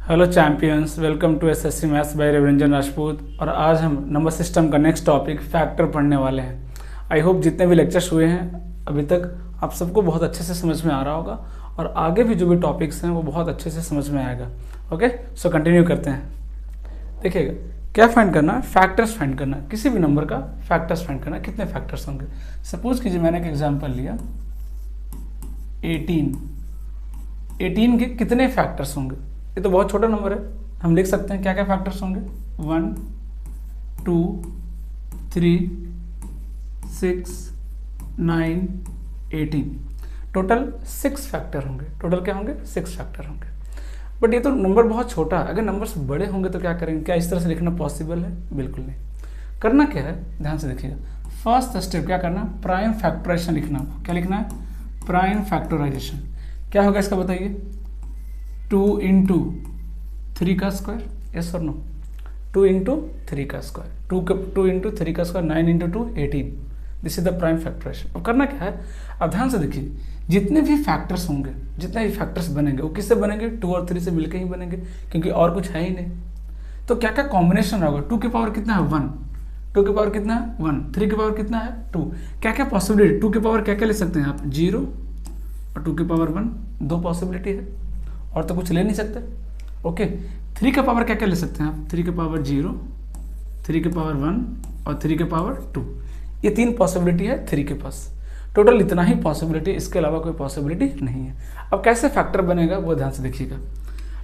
Hello champions, welcome to SSC maths by Raviranjan Rajput. और आज हम नंबर सिस्टम का नेक्स्ट टॉपिक फैक्टर पढ़ने वाले हैं। आई होप जितने भी लेक्चर्स हुए हैं अभी तक आप सबको बहुत अच्छे से समझ में आ रहा होगा और आगे भी जो भी टॉपिक्स हैं वो बहुत अच्छे से समझ में आएगा। ओके, सो कंटिन्यू करते हैं। देखिएगा, क्या फाइंड करना है? फैक्टर्स फाइंड करना है। किसी भी नंबर का फैक्टर्स फाइंड करना है। कितने फैक्टर्स होंगे? सपोज कीजिए मैंने एक एग्जाम्पल लिया 18 के कितने फैक्टर्स होंगे? ये तो बहुत छोटा नंबर है, हम लिख सकते हैं क्या क्या फैक्टर्स होंगे। 1 2 3 6 9 18, टोटल 6 फैक्टर होंगे। टोटल क्या होंगे? 6 फैक्टर होंगे। बट ये तो नंबर बहुत छोटा है। अगर नंबर्स बड़े होंगे तो क्या करेंगे? क्या इस तरह से लिखना पॉसिबल है? बिल्कुल नहीं। करना क्या है, ध्यान से देखिएगा। फर्स्ट स्टेप क्या करना? प्राइम फैक्टराइजेशन लिखना। क्या लिखना है? Prime factorisation. क्या होगा इसका बताइए? 2 इंटू 3 का स्क्वायर, यस और नो? 2 इंटू 3 का स्क्वायर, 2 इंटू 3 का square, 9 into 2 18। This is the prime factorisation. अब करना क्या है? अब ध्यान से देखिए, जितने भी फैक्टर्स होंगे, जितने भी फैक्टर्स बनेंगे वो किससे बनेंगे? 2 और 3 से मिलकर ही बनेंगे, क्योंकि और कुछ है ही नहीं। तो क्या क्या कॉम्बिनेशन होगा? 2 की पावर कितना है? 1। 2 की पावर कितना है? 1। 3 की पावर कितना है? 2। क्या क्या पॉसिबिलिटी? 2 की पावर क्या क्या ले सकते हैं आप? 0 और 2 की पावर 1, 2 पॉसिबिलिटी है और तो कुछ ले नहीं सकते। ओके, 3 का पावर क्या क्या ले सकते हैं आप? 3 के पावर 0, 3 के पावर 1 और 3 के पावर 2। ये 3 पॉसिबिलिटी है 3 के पास। टोटल इतना ही पॉसिबिलिटी, इसके अलावा कोई पॉसिबिलिटी नहीं है। अब कैसे फैक्टर बनेगा वो ध्यान से देखिएगा।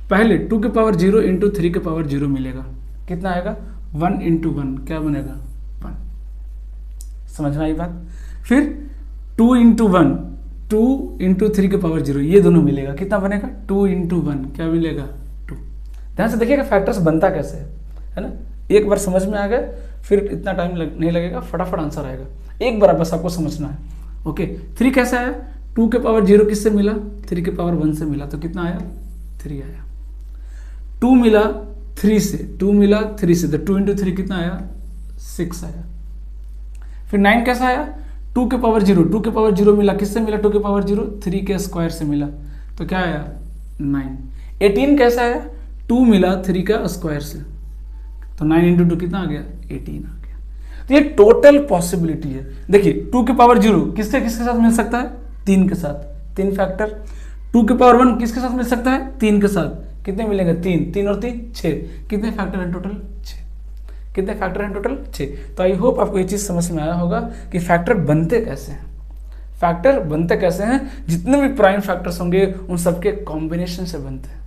पहले 2 के पावर 0 इंटू 3 के पावर 0 मिलेगा। कितना आएगा? 1 इंटू 1 क्या बनेगा? 1। समझ में आई बात? फिर 2 इंटू 1, 2 इंटू 3 के पावर 0, ये दोनों मिलेगा। कितना बनेगा? 2 इंटू 1 क्या मिलेगा? 2। ध्यान से देखिएगा फैक्टर्स बनता कैसे है ना? एक बार समझ में आ गया फिर इतना टाइम नहीं लगेगा, फटाफट आंसर आएगा। एक बार बस आपको समझना है। ओके, 3 कैसे आया? 2 के पावर 0 किससे मिला? 3 के पावर 1 से मिला, तो कितना आया? 3 आया। 2 मिला 3 से, 2 मिला 3 से, तो 2 इंटू 3 कितना आया? 6 आया। फिर 9 कैसा आया? 2 के पावर 0, 2 के पावर 0 मिला किससे मिला? 2 के पावर 0 3 के स्क्वायर से मिला, तो क्या आया? 9। 18 कैसा आया? 2 मिला 3 का स्क्वायर से, तो 9 इंटू 2 कितना आ गया? 18 आ गया। तो ये टोटल पॉसिबिलिटी है। देखिए 2 के पावर 0 किसके किसके साथ मिल सकता है? 3 के साथ, 3 फैक्टर। 2 के पावर 1 किसके साथ मिल सकता है? 3 के साथ। कितने मिलेंगे? 3, 3 और 3 6। कितने फैक्टर हैं टोटल? 6। कितने फैक्टर हैं टोटल? 6। तो आई होप आपको ये चीज़ समझ में आया होगा कि फैक्टर बनते कैसे हैं। फैक्टर बनते कैसे हैं? जितने भी प्राइम फैक्टर्स होंगे उन सबके कॉम्बिनेशन से बनते हैं,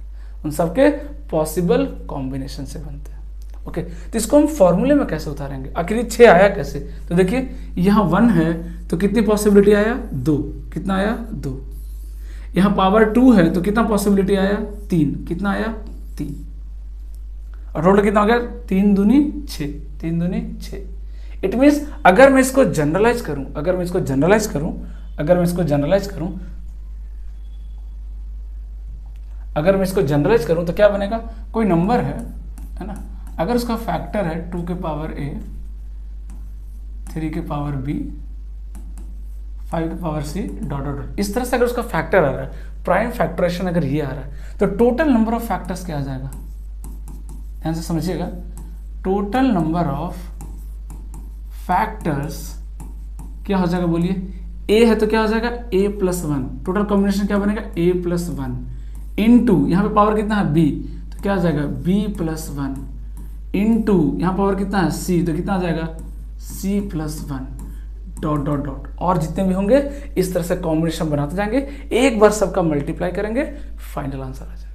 उन सबके पॉसिबल कॉम्बिनेशन से बनते हैं। ओके, तो इसको हम फॉर्मूले में कैसे उतारेंगे? आखिर 6 आया कैसे? तो देखिए यहाँ 1 है तो कितनी पॉसिबिलिटी आया? 2। कितना आया? 2। यहाँ पावर 2 है तो कितना पॉसिबिलिटी आया? 3। कितना आया? 3। और टोटल कितना हो गया? 3 दूनी 6, 3 दूनी 6। इट मीन्स अगर मैं इसको जनरलाइज करूं, अगर मैं इसको जनरलाइज करूं तो क्या बनेगा? कोई नंबर है ना, अगर उसका फैक्टर है 2 के पावर a, 3 के पावर b, 5 के पावर c डॉट डॉट, इस तरह से अगर उसका फैक्टर आ रहा है, प्राइम फैक्टराइजेशन अगर ये आ रहा है, तो टोटल नंबर ऑफ फैक्टर्स क्या आ जाएगा? ध्यान से समझिएगा। टोटल नंबर ऑफ फैक्टर्स क्या हो जाएगा? बोलिए। a है तो क्या हो जाएगा? a plus 1। टोटल कॉम्बिनेशन क्या बनेगा? a प्लस 1 इंटू यहाँ पे पावर कितना है? b, तो क्या आ जाएगा? b प्लस 1 इंटू यहाँ पावर कितना है? c, तो कितना आ जाएगा? c plus 1 dot dot dot. और जितने भी होंगे इस तरह से कॉम्बिनेशन बनाते जाएंगे। एक बार सबका मल्टीप्लाई करेंगे, फाइनल आंसर आ जाएगा।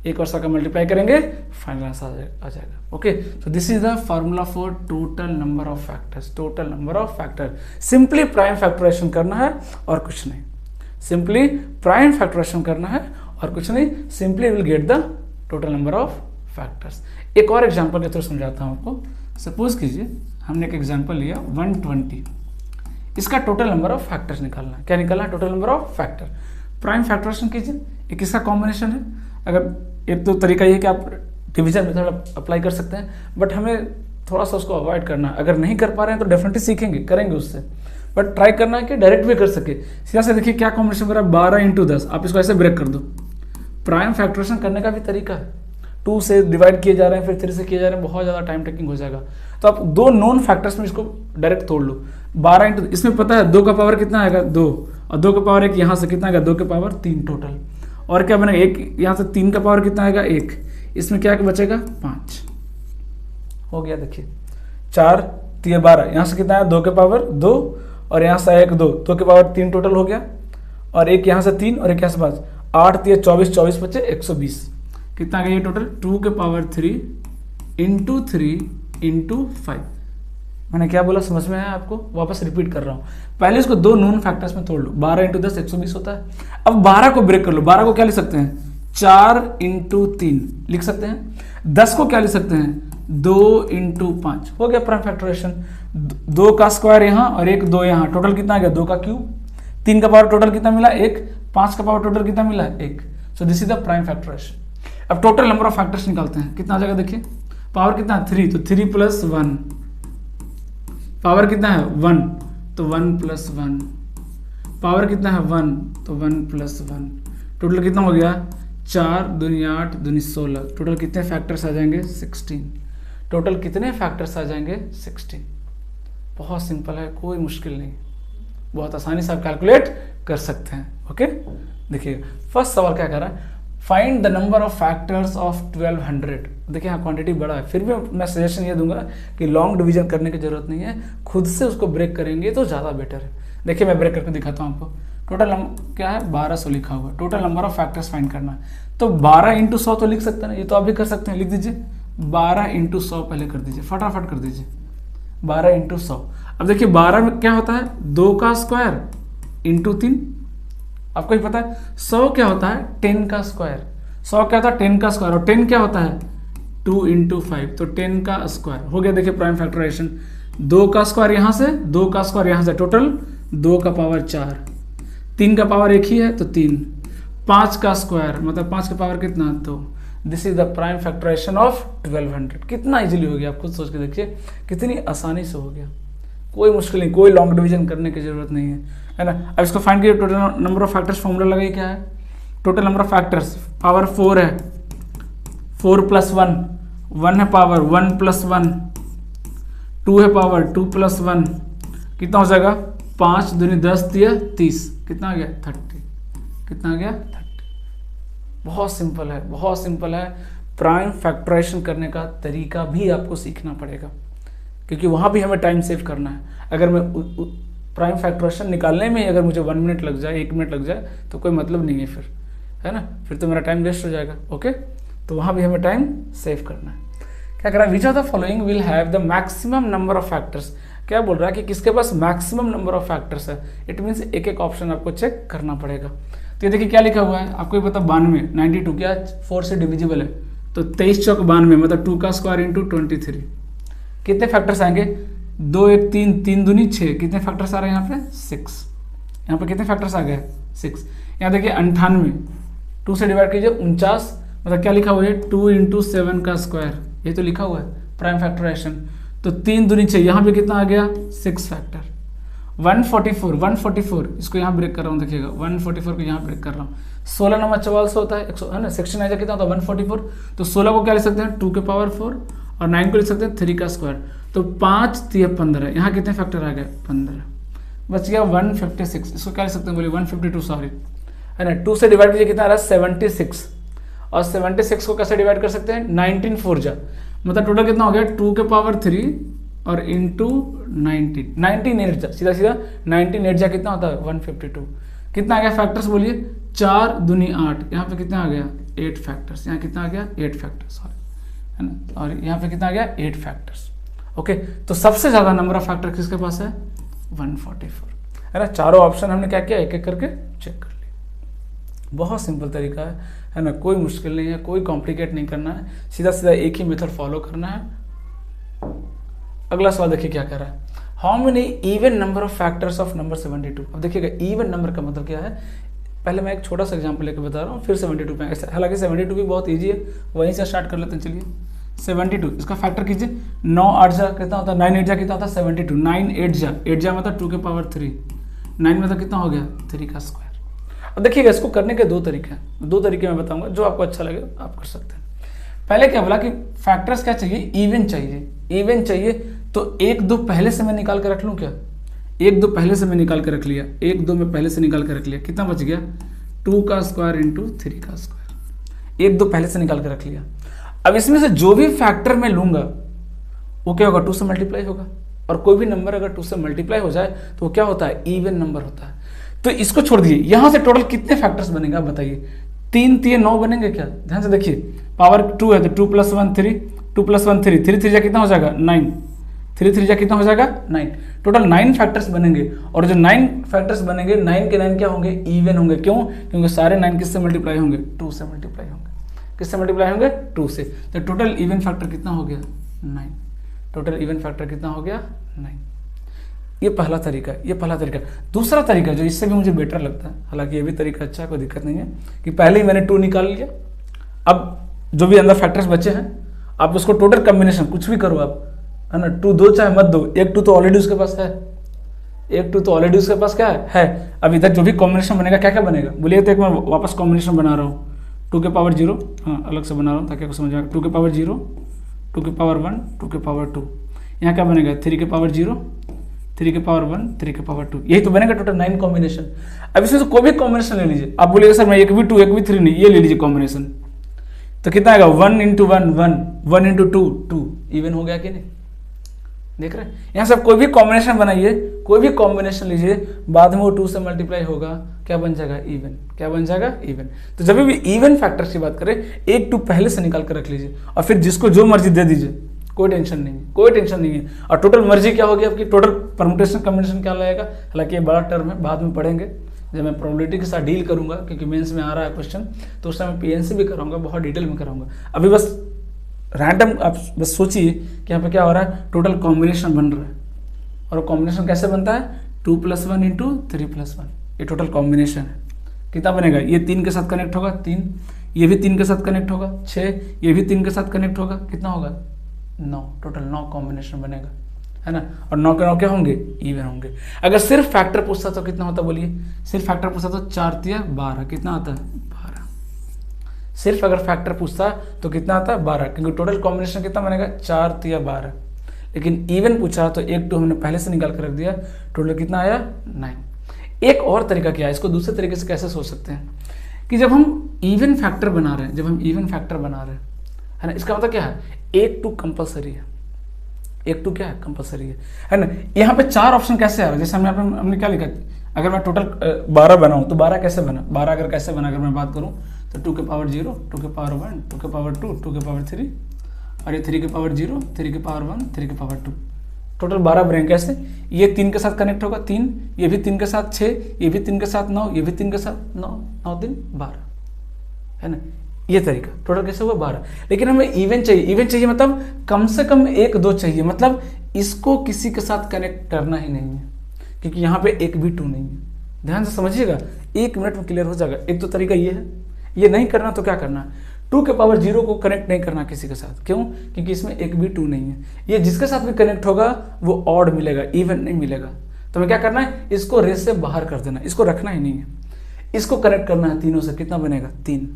एक बार सबका मल्टीप्लाई करेंगे, फाइनल आंसर आ जाएगा। ओके, तो this is the formula for total number of factors. Total number of factor, simply prime factorisation करना है और कुछ नहीं। सिंपली प्राइम फैक्टराइजेशन करना है और कुछ नहीं। Simply will get the total number of factors. एक और एग्जांपल के थ्रू समझाता हूं आपको। सपोज कीजिए हमने एक एग्जांपल लिया 120, इसका टोटल नंबर ऑफ फैक्टर्स निकालना है। क्या निकालना है? Total number of factor. Prime factorisation कीजिए। ये किसका कॉम्बिनेशन है? अगर एक तो तरीका ये है कि आप डिवीजन मेथड अप्लाई कर सकते हैं, बट हमें थोड़ा सा उसको अवॉइड करना है। अगर नहीं कर पा रहे हैं तो डेफिनेटली सीखेंगे, करेंगे उससे, बट ट्राई करना है कि डायरेक्ट भी कर सके। सीधा से देखिए क्या कॉम्बिनेशन करा, 12 इंटू 10। आप इसको ऐसे ब्रेक कर दो। प्राइम फैक्टराइजेशन करने का भी तरीका है। 2 से डिवाइड किए जा रहे हैं, फिर 3 से किए जा रहे हैं, बहुत ज़्यादा टाइम टेकिंग हो जाएगा। तो आप 2 नॉन फैक्टर्स में इसको डायरेक्ट तोड़ लो। 12 इंटू, इसमें पता है 2 का पावर कितना आएगा 2, और 2 का पावर 1 यहाँ से कितना आएगा 2 के पावर 3 टोटल। और क्या बनेगा 1 यहाँ से 3 का पावर कितना आएगा 1, इसमें क्या बचेगा 5 हो गया। देखिए 4 3 12, यहाँ से कितना आया 2 के पावर 2, और यहाँ से आया 1 2 के पावर 3 टोटल हो गया, और एक यहाँ से 3 और एक यहाँ से 5, 8 3 24, 24 बचे 120, कितना आ गया ये टोटल 2 के पावर 3 इंटू 3 इंटू 5। मैंने क्या बोला समझ में आया आपको? वापस रिपीट कर रहा हूँ। पहले इसको 2 नॉन फैक्टर्स में तोड़ लो। 12 इंटू 10 120 होता है। अब 12 को ब्रेक कर लो। 12 को क्या लिख सकते हैं 4 इंटू 3 लिख सकते हैं। 10 को क्या लिख सकते हैं 2 इंटू 5, हो गया प्राइम फैक्टराइजेशन। 2 का स्क्वायर यहाँ और 1 2 यहाँ, टोटल कितना आ गया 2 का क्यूब। 3 का पावर टोटल कितना मिला 1, 5 का पावर टोटल कितना मिला 1। So this is the prime factorisation. अब टोटल नंबर ऑफ फैक्टर्स निकालते हैं, कितना आ जाएगा देखिए। पावर कितना 3, तो 3 प्लस 1, पावर कितना है 1, तो 1 प्लस 1, पावर कितना है 1, तो 1 प्लस 1, टोटल कितना हो गया 4 दूनी 8 दूनी 16। टोटल कितने फैक्टर्स आ जाएंगे 16। टोटल कितने फैक्टर्स आ जाएंगे 16। बहुत सिंपल है, कोई मुश्किल नहीं, बहुत आसानी से आप कैलकुलेट कर सकते हैं। ओके देखिए फर्स्ट सवाल क्या कर रहा है, find the number of factors of 1200। देखिए यहाँ क्वांटिटी बड़ा है, फिर भी मैं सजेशन ये दूंगा कि लॉन्ग डिवीजन करने की जरूरत नहीं है, खुद से उसको ब्रेक करेंगे तो ज़्यादा बेटर है। देखिए मैं ब्रेक करके दिखाता हूँ आपको। टोटल क्या है 1200 लिखा हुआ है, total number of factors find करना है। तो 12 इंटू 100 तो लिख सकते हैं ना, ये तो आप भी कर सकते हैं, लिख दीजिए 12 इंटू 100 पहले कर दीजिए, फटाफट कर दीजिए 12 इंटू 100। अब देखिए 12 में क्या होता है 2 का स्क्वायर इंटू 3, आपको ही पता है। 100 क्या होता है 10 का स्क्वायर, 100 क्या होता है 10 का स्क्वायर, और 10 क्या होता है 2 इंटू 5, तो 10 का स्क्वायर हो गया। देखिए प्राइम फैक्टराइजेशन, 2 का स्क्वायर यहाँ से 2 का स्क्वायर यहाँ से, टोटल 2 का पावर 4, 3 का पावर 1 ही है तो 3, 5 का स्क्वायर मतलब 5 का पावर कितना 2। This is the prime factorisation of 1200। कितना इजीली हो गया, आप खुद सोच के देखिए कितनी आसानी से हो गया, कोई मुश्किल नहीं, कोई लॉन्ग डिवीजन करने की जरूरत नहीं है ना। अब इसको फाइंड कीजिए, total number of factors formula लगाइए क्या है, total number of factors power 4 है, 4 प्लस 1, 1 है पावर 1 प्लस 1, 2 है पावर 2 प्लस 1, कितना हो जाएगा 5 दूनी 10 दिया 30, कितना आ गया 30, कितना आ गया 30। बहुत सिंपल है, बहुत सिंपल है। प्राइम फैक्टराइजेशन करने का तरीका भी आपको सीखना पड़ेगा, क्योंकि वहाँ भी हमें टाइम सेव करना है। अगर मैं प्राइम फैक्टराइजेशन निकालने में अगर मुझे 1 मिनट लग जाए 1 मिनट लग जाए तो कोई मतलब नहीं है फिर, है ना, फिर तो मेरा टाइम वेस्ट हो जाएगा। ओके तो वहाँ भी हमें टाइम सेव करना है। क्या कर रहा है, which of the following will have the maximum number of factors. क्या बोल रहा है कि किसके पास मैक्सिमम नंबर ऑफ फैक्टर्स है। इट मीन्स एक एक ऑप्शन आपको चेक करना पड़ेगा। तो ये देखिए क्या लिखा हुआ है, आपको ये पता 92, 92 क्या 4 से डिविजिबल है, तो 23 चौक 92 मतलब 2 का स्क्वायर इंटू 23। कितने फैक्टर्स आएंगे 2 1 3, 3 दूनी 6, कितने फैक्टर्स आ रहे हैं यहाँ पे 6। यहाँ पे कितने फैक्टर्स आ गए 6। यहाँ देखिए 98, 2 से डिवाइड कीजिए 49 मतलब क्या लिखा हुआ है 2 इंटू 7 का स्क्वायर, ये तो लिखा हुआ है प्राइम फैक्टराइजेशन। तो 3 दूनी 6, यहाँ पे कितना आ गया 6 फैक्टर। 144, 144 इसको यहाँ ब्रेक कर रहा हूँ, देखिएगा 144 को यहाँ ब्रेक कर रहा हूँ। 16 नंबर 44 होता है 100 है ना, सेक्शन आइजा कितना होता है 144। तो 16 को क्या लिख सकते हैं 2 के पावर 4 और 9 को लिख सकते हैं 3 का स्क्वायर। तो 5 3 15, यहाँ कितने फैक्टर आ गए 15, बच गया 156। इसको क्या लिख सकते हैं बोलिए 152 सॉरी, है ना। 2 से डिवाइड कीजिए कितना आ रहा है 76, और 76 को कैसे डिवाइड कर सकते हैं 19 4 जा, मतलब टोटल कितना हो गया 2 के पावर 3 और इंटू 19 8 जा, सीधा सीधा 19 8 जा कितना होता है 152। कितना आ गया फैक्टर्स बोलिए 4 दूनी 8, यहाँ पे कितना आ गया 8 फैक्टर्स, यहाँ कितना आ गया 8 फैक्टर्स सॉरी, है ना, और यहाँ पे कितना आ गया 8 फैक्टर्स। ओके तो सबसे ज़्यादा नंबर ऑफ फैक्टर किसके पास है 144, है ना। चारों ऑप्शन हमने क्या किया एक एक करके चेक कर लिया। बहुत सिंपल तरीका है ना, कोई मुश्किल नहीं है, कोई कॉम्प्लिकेट नहीं करना है, सीधा सीधा एक ही मेथड फॉलो करना है। अगला सवाल देखिए क्या कह रहा है, how many even number of factors of number 72। अब देखिएगा इवन नंबर का मतलब क्या है, पहले मैं एक छोटा सा एग्जांपल लेकर बता रहा हूँ फिर 72 पे, हालांकि 72 भी बहुत इजी है, वहीं से स्टार्ट कर लेते हैं। चलिए 72 इसका फैक्टर कीजिए, 9 8 जा कितना होता है 9 8 जा कितना होता है 72, 9 8 जा मतलब 2 के पावर 3, 9 मतलब कितना हो गया 3 का स्क्वायर। अब देखिएगा इसको करने के 2 तरीके हैं, 2 तरीके मैं बताऊंगा, जो आपको अच्छा लगे आप कर सकते हैं। पहले क्या बोला कि फैक्टर्स क्या चाहिए, इवन चाहिए, इवन चाहिए। तो 1 2 पहले से मैं निकाल के रख लूँ क्या, 1 2 पहले से मैं निकाल के रख लिया, 1 2 में पहले से निकाल के रख लिया, कितना बच गया 2 का स्क्वायर इंटू 3 का स्क्वायर, 1 2 पहले से निकाल के रख लिया। अब इसमें से जो भी फैक्टर मैं लूंगा वो क्या होगा 2 से मल्टीप्लाई होगा, और कोई भी नंबर अगर 2 से मल्टीप्लाई हो जाए तो वो क्या होता है, इवन नंबर होता है। तो इसको छोड़ दिए, यहां से टोटल कितने फैक्टर्स बनेंगे आप बताइए, 3 3 9 बनेंगे क्या, ध्यान से देखिए, पावर 2 है तो 2 + 1 3, 2 + 1 3, 3 3 जा कितना हो जाएगा 9, 3 3 जा कितना हो जाएगा 9, टोटल 9 फैक्टर्स बनेंगे। और जो 9 फैक्टर्स बनेंगे 9 के 9 क्या होंगे, इवन होंगे। क्यों, क्योंकि सारे 9 किससे मल्टीप्लाई होंगे, 2 से मल्टीप्लाई होंगे। किससे मल्टीप्लाई होंगे, 2 से। तो टोटल इवन फैक्टर कितना हो गया 9, टोटल इवन फैक्टर कितना हो गया 9। ये पहला तरीका, ये पहला तरीका। दूसरा तरीका जो इससे भी मुझे बेटर लगता है, हालांकि ये भी तरीका अच्छा है, कोई दिक्कत नहीं है, कि पहले ही मैंने 2 निकाल लिया, अब जो भी अंदर फैक्टर्स बचे हैं आप उसको टोटल कॉम्बिनेशन कुछ भी करो आप, है ना, 2 2 चाहे मत दो, 1 2 तो ऑलरेडी उसके पास है, 1 2 तो ऑलरेडी उसके पास क्या है। अब इधर जो भी कॉम्बिनेशन बनेगा क्या क्या बनेगा बोलिए, तो एक मैं वापस कॉम्बिनेशन बना रहा हूँ, 2 के पावर 0, हाँ अलग से बना रहा हूँ ताकि आपको समझ आएगा, 2 के पावर 0, 2 के पावर 1, 2 के पावर 2, यहाँ क्या बनेगा 3 के पावर 0, 3 के पावर 1, 3 के पावर 2, यही तो बनेगा टोटल 9 कॉम्बिनेशन। अब इसमें से कोई भी कॉम्बिनेशन ले लीजिए, आप बोलिएगा सर मैं एक भी 2 एक भी 3 नहीं, ये ले लीजिए कॉम्बिनेशन, तो कितना आएगा 1 × 1 1, 1 × 2 2, इवन हो गया कि नहीं, देख रहे हैं। यहाँ से कोई भी कॉम्बिनेशन बनाइए, कोई भी कॉम्बिनेशन लीजिए, बाद में वो 2 से मल्टीप्लाई होगा, क्या बन जाएगा इवन, क्या बन जाएगा इवन। तो जब भी इवन फैक्टर्स की बात करें 1 2 पहले से निकाल कर रख लीजिए, और फिर जिसको जो मर्जी दे दीजिए, कोई टेंशन नहीं है, कोई टेंशन नहीं है। और टोटल मर्जी क्या होगी आपकी, टोटल परमुटेशन कॉम्बिनेशन क्या लाएगा, हालांकि ये बड़ा टर्म है, बाद में पढ़ेंगे जब मैं प्रोबेबिलिटी के साथ डील करूंगा, क्योंकि मेंस में आ रहा है क्वेश्चन, तो उस टाइम पीएनसी भी कराऊंगा, बहुत डिटेल में कराऊंगा। अभी बस रैंडम आप बस सोचिए कि यहाँ पे क्या हो रहा है, टोटल कॉम्बिनेशन बन रहा है, और कॉम्बिनेशन कैसे बनता है 2 + 1 × 3 + 1, ये टोटल कॉम्बिनेशन है। कितना बनेगा, ये 3 के साथ कनेक्ट होगा 3, ये भी 3 के साथ कनेक्ट होगा 6, ये भी 3 के साथ कनेक्ट होगा, कितना होगा 9, टोटल 9 कॉम्बिनेशन बनेगा, है ना। और 9 के 9 क्या होंगे, इवन होंगे। अगर सिर्फ फैक्टर पूछता तो कितना होता बोलिए, सिर्फ फैक्टर पूछता तो 4 × 12, कितना आता है 12। सिर्फ अगर फैक्टर पूछता तो कितना आता है 12, क्योंकि टोटल कॉम्बिनेशन कितना बनेगा 4 × 12। लेकिन इवन पूछा तो 1 2 हमने पहले से निकाल कर रख दिया, टोटल कितना आया 9। एक और तरीका क्या है, इसको दूसरे तरीके से कैसे सोच सकते हैं, कि जब हम इवन फैक्टर बना रहे हैं, जब हम इवन फैक्टर बना रहे हैं, है ना, इसका मतलब क्या है 1 2 कंपलसरी है, 1 2 क्या है कंपलसरी है ना। यहाँ पे 4 ऑप्शन कैसे आ रहा है, जैसे हमने क्या लिखा, अगर मैं टोटल 12 बनाऊँ तो 12 कैसे बना, 12 अगर कैसे बना, अगर मैं बात करूँ तो 2 के पावर 0, 2 के पावर 1, 2 के पावर 2, 2 के पावर 3, और ये 3 के पावर 0, 3 के पावर 1, 3 के पावर 2, टोटल 12 बनेंगे। कैसे, ये 3 के साथ कनेक्ट होगा 3, ये भी 3 के साथ 6, ये भी 3 के साथ 9, ये भी 3 के साथ 9, 9 3 12, है ना। ये तरीका टोटल कैसे हुआ 12। लेकिन हमें इवन चाहिए, इवन चाहिए मतलब कम से कम 1 2 चाहिए, मतलब इसको किसी के साथ कनेक्ट करना ही नहीं है, क्योंकि यहाँ पे 1 भी 2 नहीं है। ध्यान से समझिएगा, 1 मिनट में क्लियर हो जाएगा। एक तो तरीका ये है, ये नहीं करना तो क्या करना है, 2 के पावर 0 को कनेक्ट नहीं करना किसी के साथ। क्यों, क्योंकि इसमें 1 भी 2 नहीं है। ये जिसके साथ भी कनेक्ट होगा वो ऑड मिलेगा, इवन नहीं मिलेगा। तो हमें क्या करना है, इसको रेस से बाहर कर देना, इसको रखना ही नहीं है। इसको कनेक्ट करना है तीनों से, कितना बनेगा 3।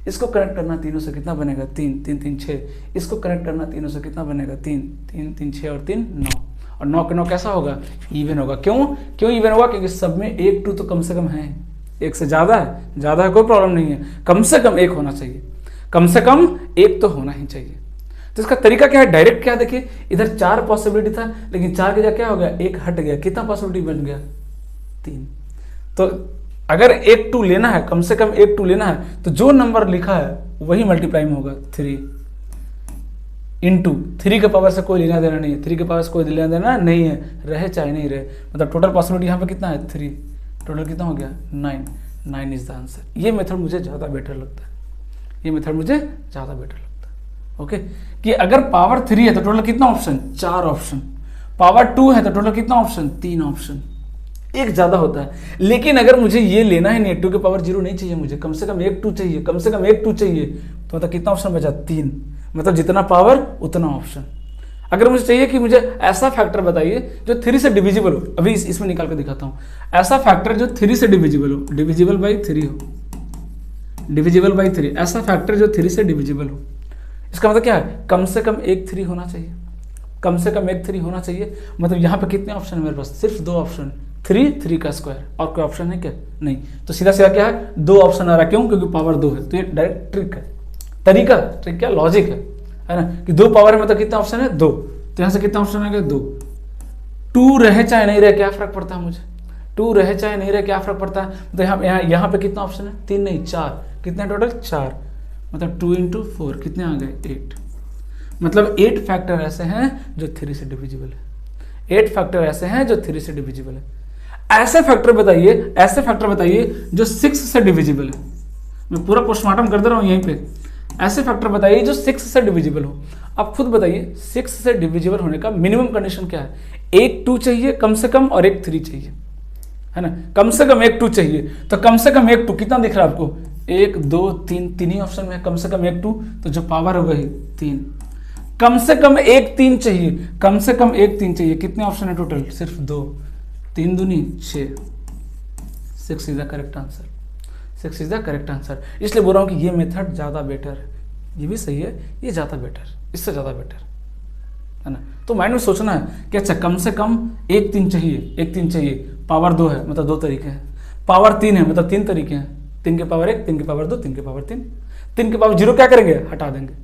इसको कनेक्ट करना तीनों से, कितना बनेगा 3 3 3 6। इसको कनेक्ट करना तीनों से, कितना बनेगा 3 3 3 6 और 3 9। और 9 के 9 कैसा होगा, इवन होगा। क्यों इवन होगा, क्योंकि सब में 1 2 तो कम से कम है, 1 से ज़्यादा है कोई प्रॉब्लम नहीं है, कम से कम 1 होना चाहिए, कम से कम 1 तो होना ही चाहिए। तो इसका तरीका क्या है, डायरेक्ट क्या, देखिए इधर 4 पॉसिबिलिटी था, लेकिन 4 के जगह क्या हो गया, 1 हट गया, कितना पॉसिबिलिटी बन गया 3। तो अगर 1 2 लेना है, कम से कम 1 2 लेना है, तो जो नंबर लिखा है वही मल्टीप्लाई में होगा 3 इंटू 3 के पावर से कोई लेना देना नहीं है, 3 के पावर से कोई लेना देना नहीं है, रहे चाहे नहीं रहे। मतलब टोटल पॉसिबिलिटी यहाँ पे कितना है 3, टोटल कितना हो गया 9 इज द आंसर। ये मेथड मुझे ज़्यादा बेटर लगता है, ये मेथड मुझे ज़्यादा बेटर लगता है। ओके, कि अगर पावर 3 है तो टोटल कितना ऑप्शन, 4 ऑप्शन। पावर 2 है तो टोटल कितना ऑप्शन, 3 ऑप्शन। एक ज़्यादा होता है। लेकिन अगर मुझे ये लेना ही नहीं, 2 के पावर 0 नहीं चाहिए मुझे, कम से कम 1 2 चाहिए, कम से कम 1 2 चाहिए, तो मतलब कितना ऑप्शन बचा 3। मतलब जितना पावर उतना ऑप्शन। अगर मुझे चाहिए कि मुझे ऐसा फैक्टर बताइए जो 3 से डिविजिबल हो, अभी इसमें निकाल कर दिखाता हूँ, ऐसा फैक्टर जो 3 से डिविजिबल हो, डिविजिबल बाई 3 हो, डिविजिबल बाई 3, ऐसा फैक्टर जो 3 से डिविजिबल हो। इसका मतलब क्या है, कम से कम एक 3 होना चाहिए, कम से कम एक 3 होना चाहिए। मतलब यहाँ पे कितने ऑप्शन है मेरे पास, सिर्फ 2 ऑप्शन, 3 का स्क्वायर, और कोई ऑप्शन है क्या, नहीं। तो सीधा सीधा क्या है, 2 ऑप्शन आ रहा है, क्यों, क्योंकि पावर 2 है। तो ये डायरेक्ट ट्रिक है, तरीका, ट्रिक क्या, लॉजिक है ना, कि 2 पावर है मतलब कितना ऑप्शन है, 2। तो यहाँ से कितना ऑप्शन आ गया, 2। 2 रहे चाहे नहीं रहे क्या फर्क पड़ता है मुझे, 2 रहे चाहे नहीं रहे क्या फर्क पड़ता है। तो यहाँ पे कितना ऑप्शन है, 3 नहीं 4, कितने टोटल 4, मतलब 2 × 4 कितने आ गए, 8। मतलब 8 फैक्टर ऐसे हैं जो 3 से डिविजिबल है, 8 फैक्टर ऐसे हैं जो 3 से डिविजिबल है। ऐसे फैक्टर बताइए जो 6 से डिविजिबल है। मैं पूरा पोस्टमार्टम कर दे रहा हूं यहीं पे। ऐसे फैक्टर बताइए जो 6 से डिविजिबल हो। अब खुद बताइए 6 से डिविजिबल होने का मिनिमम कंडीशन क्या है, एक 2 चाहिए कम से कम और एक 3 चाहिए, है ना, कम से कम एक 2 चाहिए। तो कम से कम एक 2 कितना दिख रहा है आपको, 1 2 3, 3 ही ऑप्शन में, कम से कम एक 2, तो जो पावर होगा ही 3। कम से कम एक 3 चाहिए, कम से कम एक 3 चाहिए, कितने ऑप्शन है टोटल, सिर्फ 2, 3 दूनी 6, 6 is the correct answer, 6 is the correct answer. इसलिए बोल रहा हूँ कि ये मेथड ज़्यादा बेटर है, ये भी सही है, ये ज़्यादा बेटर, इससे ज़्यादा बेटर है ना। तो माइंड में सोचना है कि अच्छा कम से कम एक 3 चाहिए, एक 3 चाहिए, पावर 2 है मतलब 2 तरीके हैं, पावर 3 है मतलब 3 तरीके हैं, 3 के पावर 1, 3 के पावर 2, 3 के पावर 3, 3 के पावर 0 क्या करेंगे, हटा देंगे।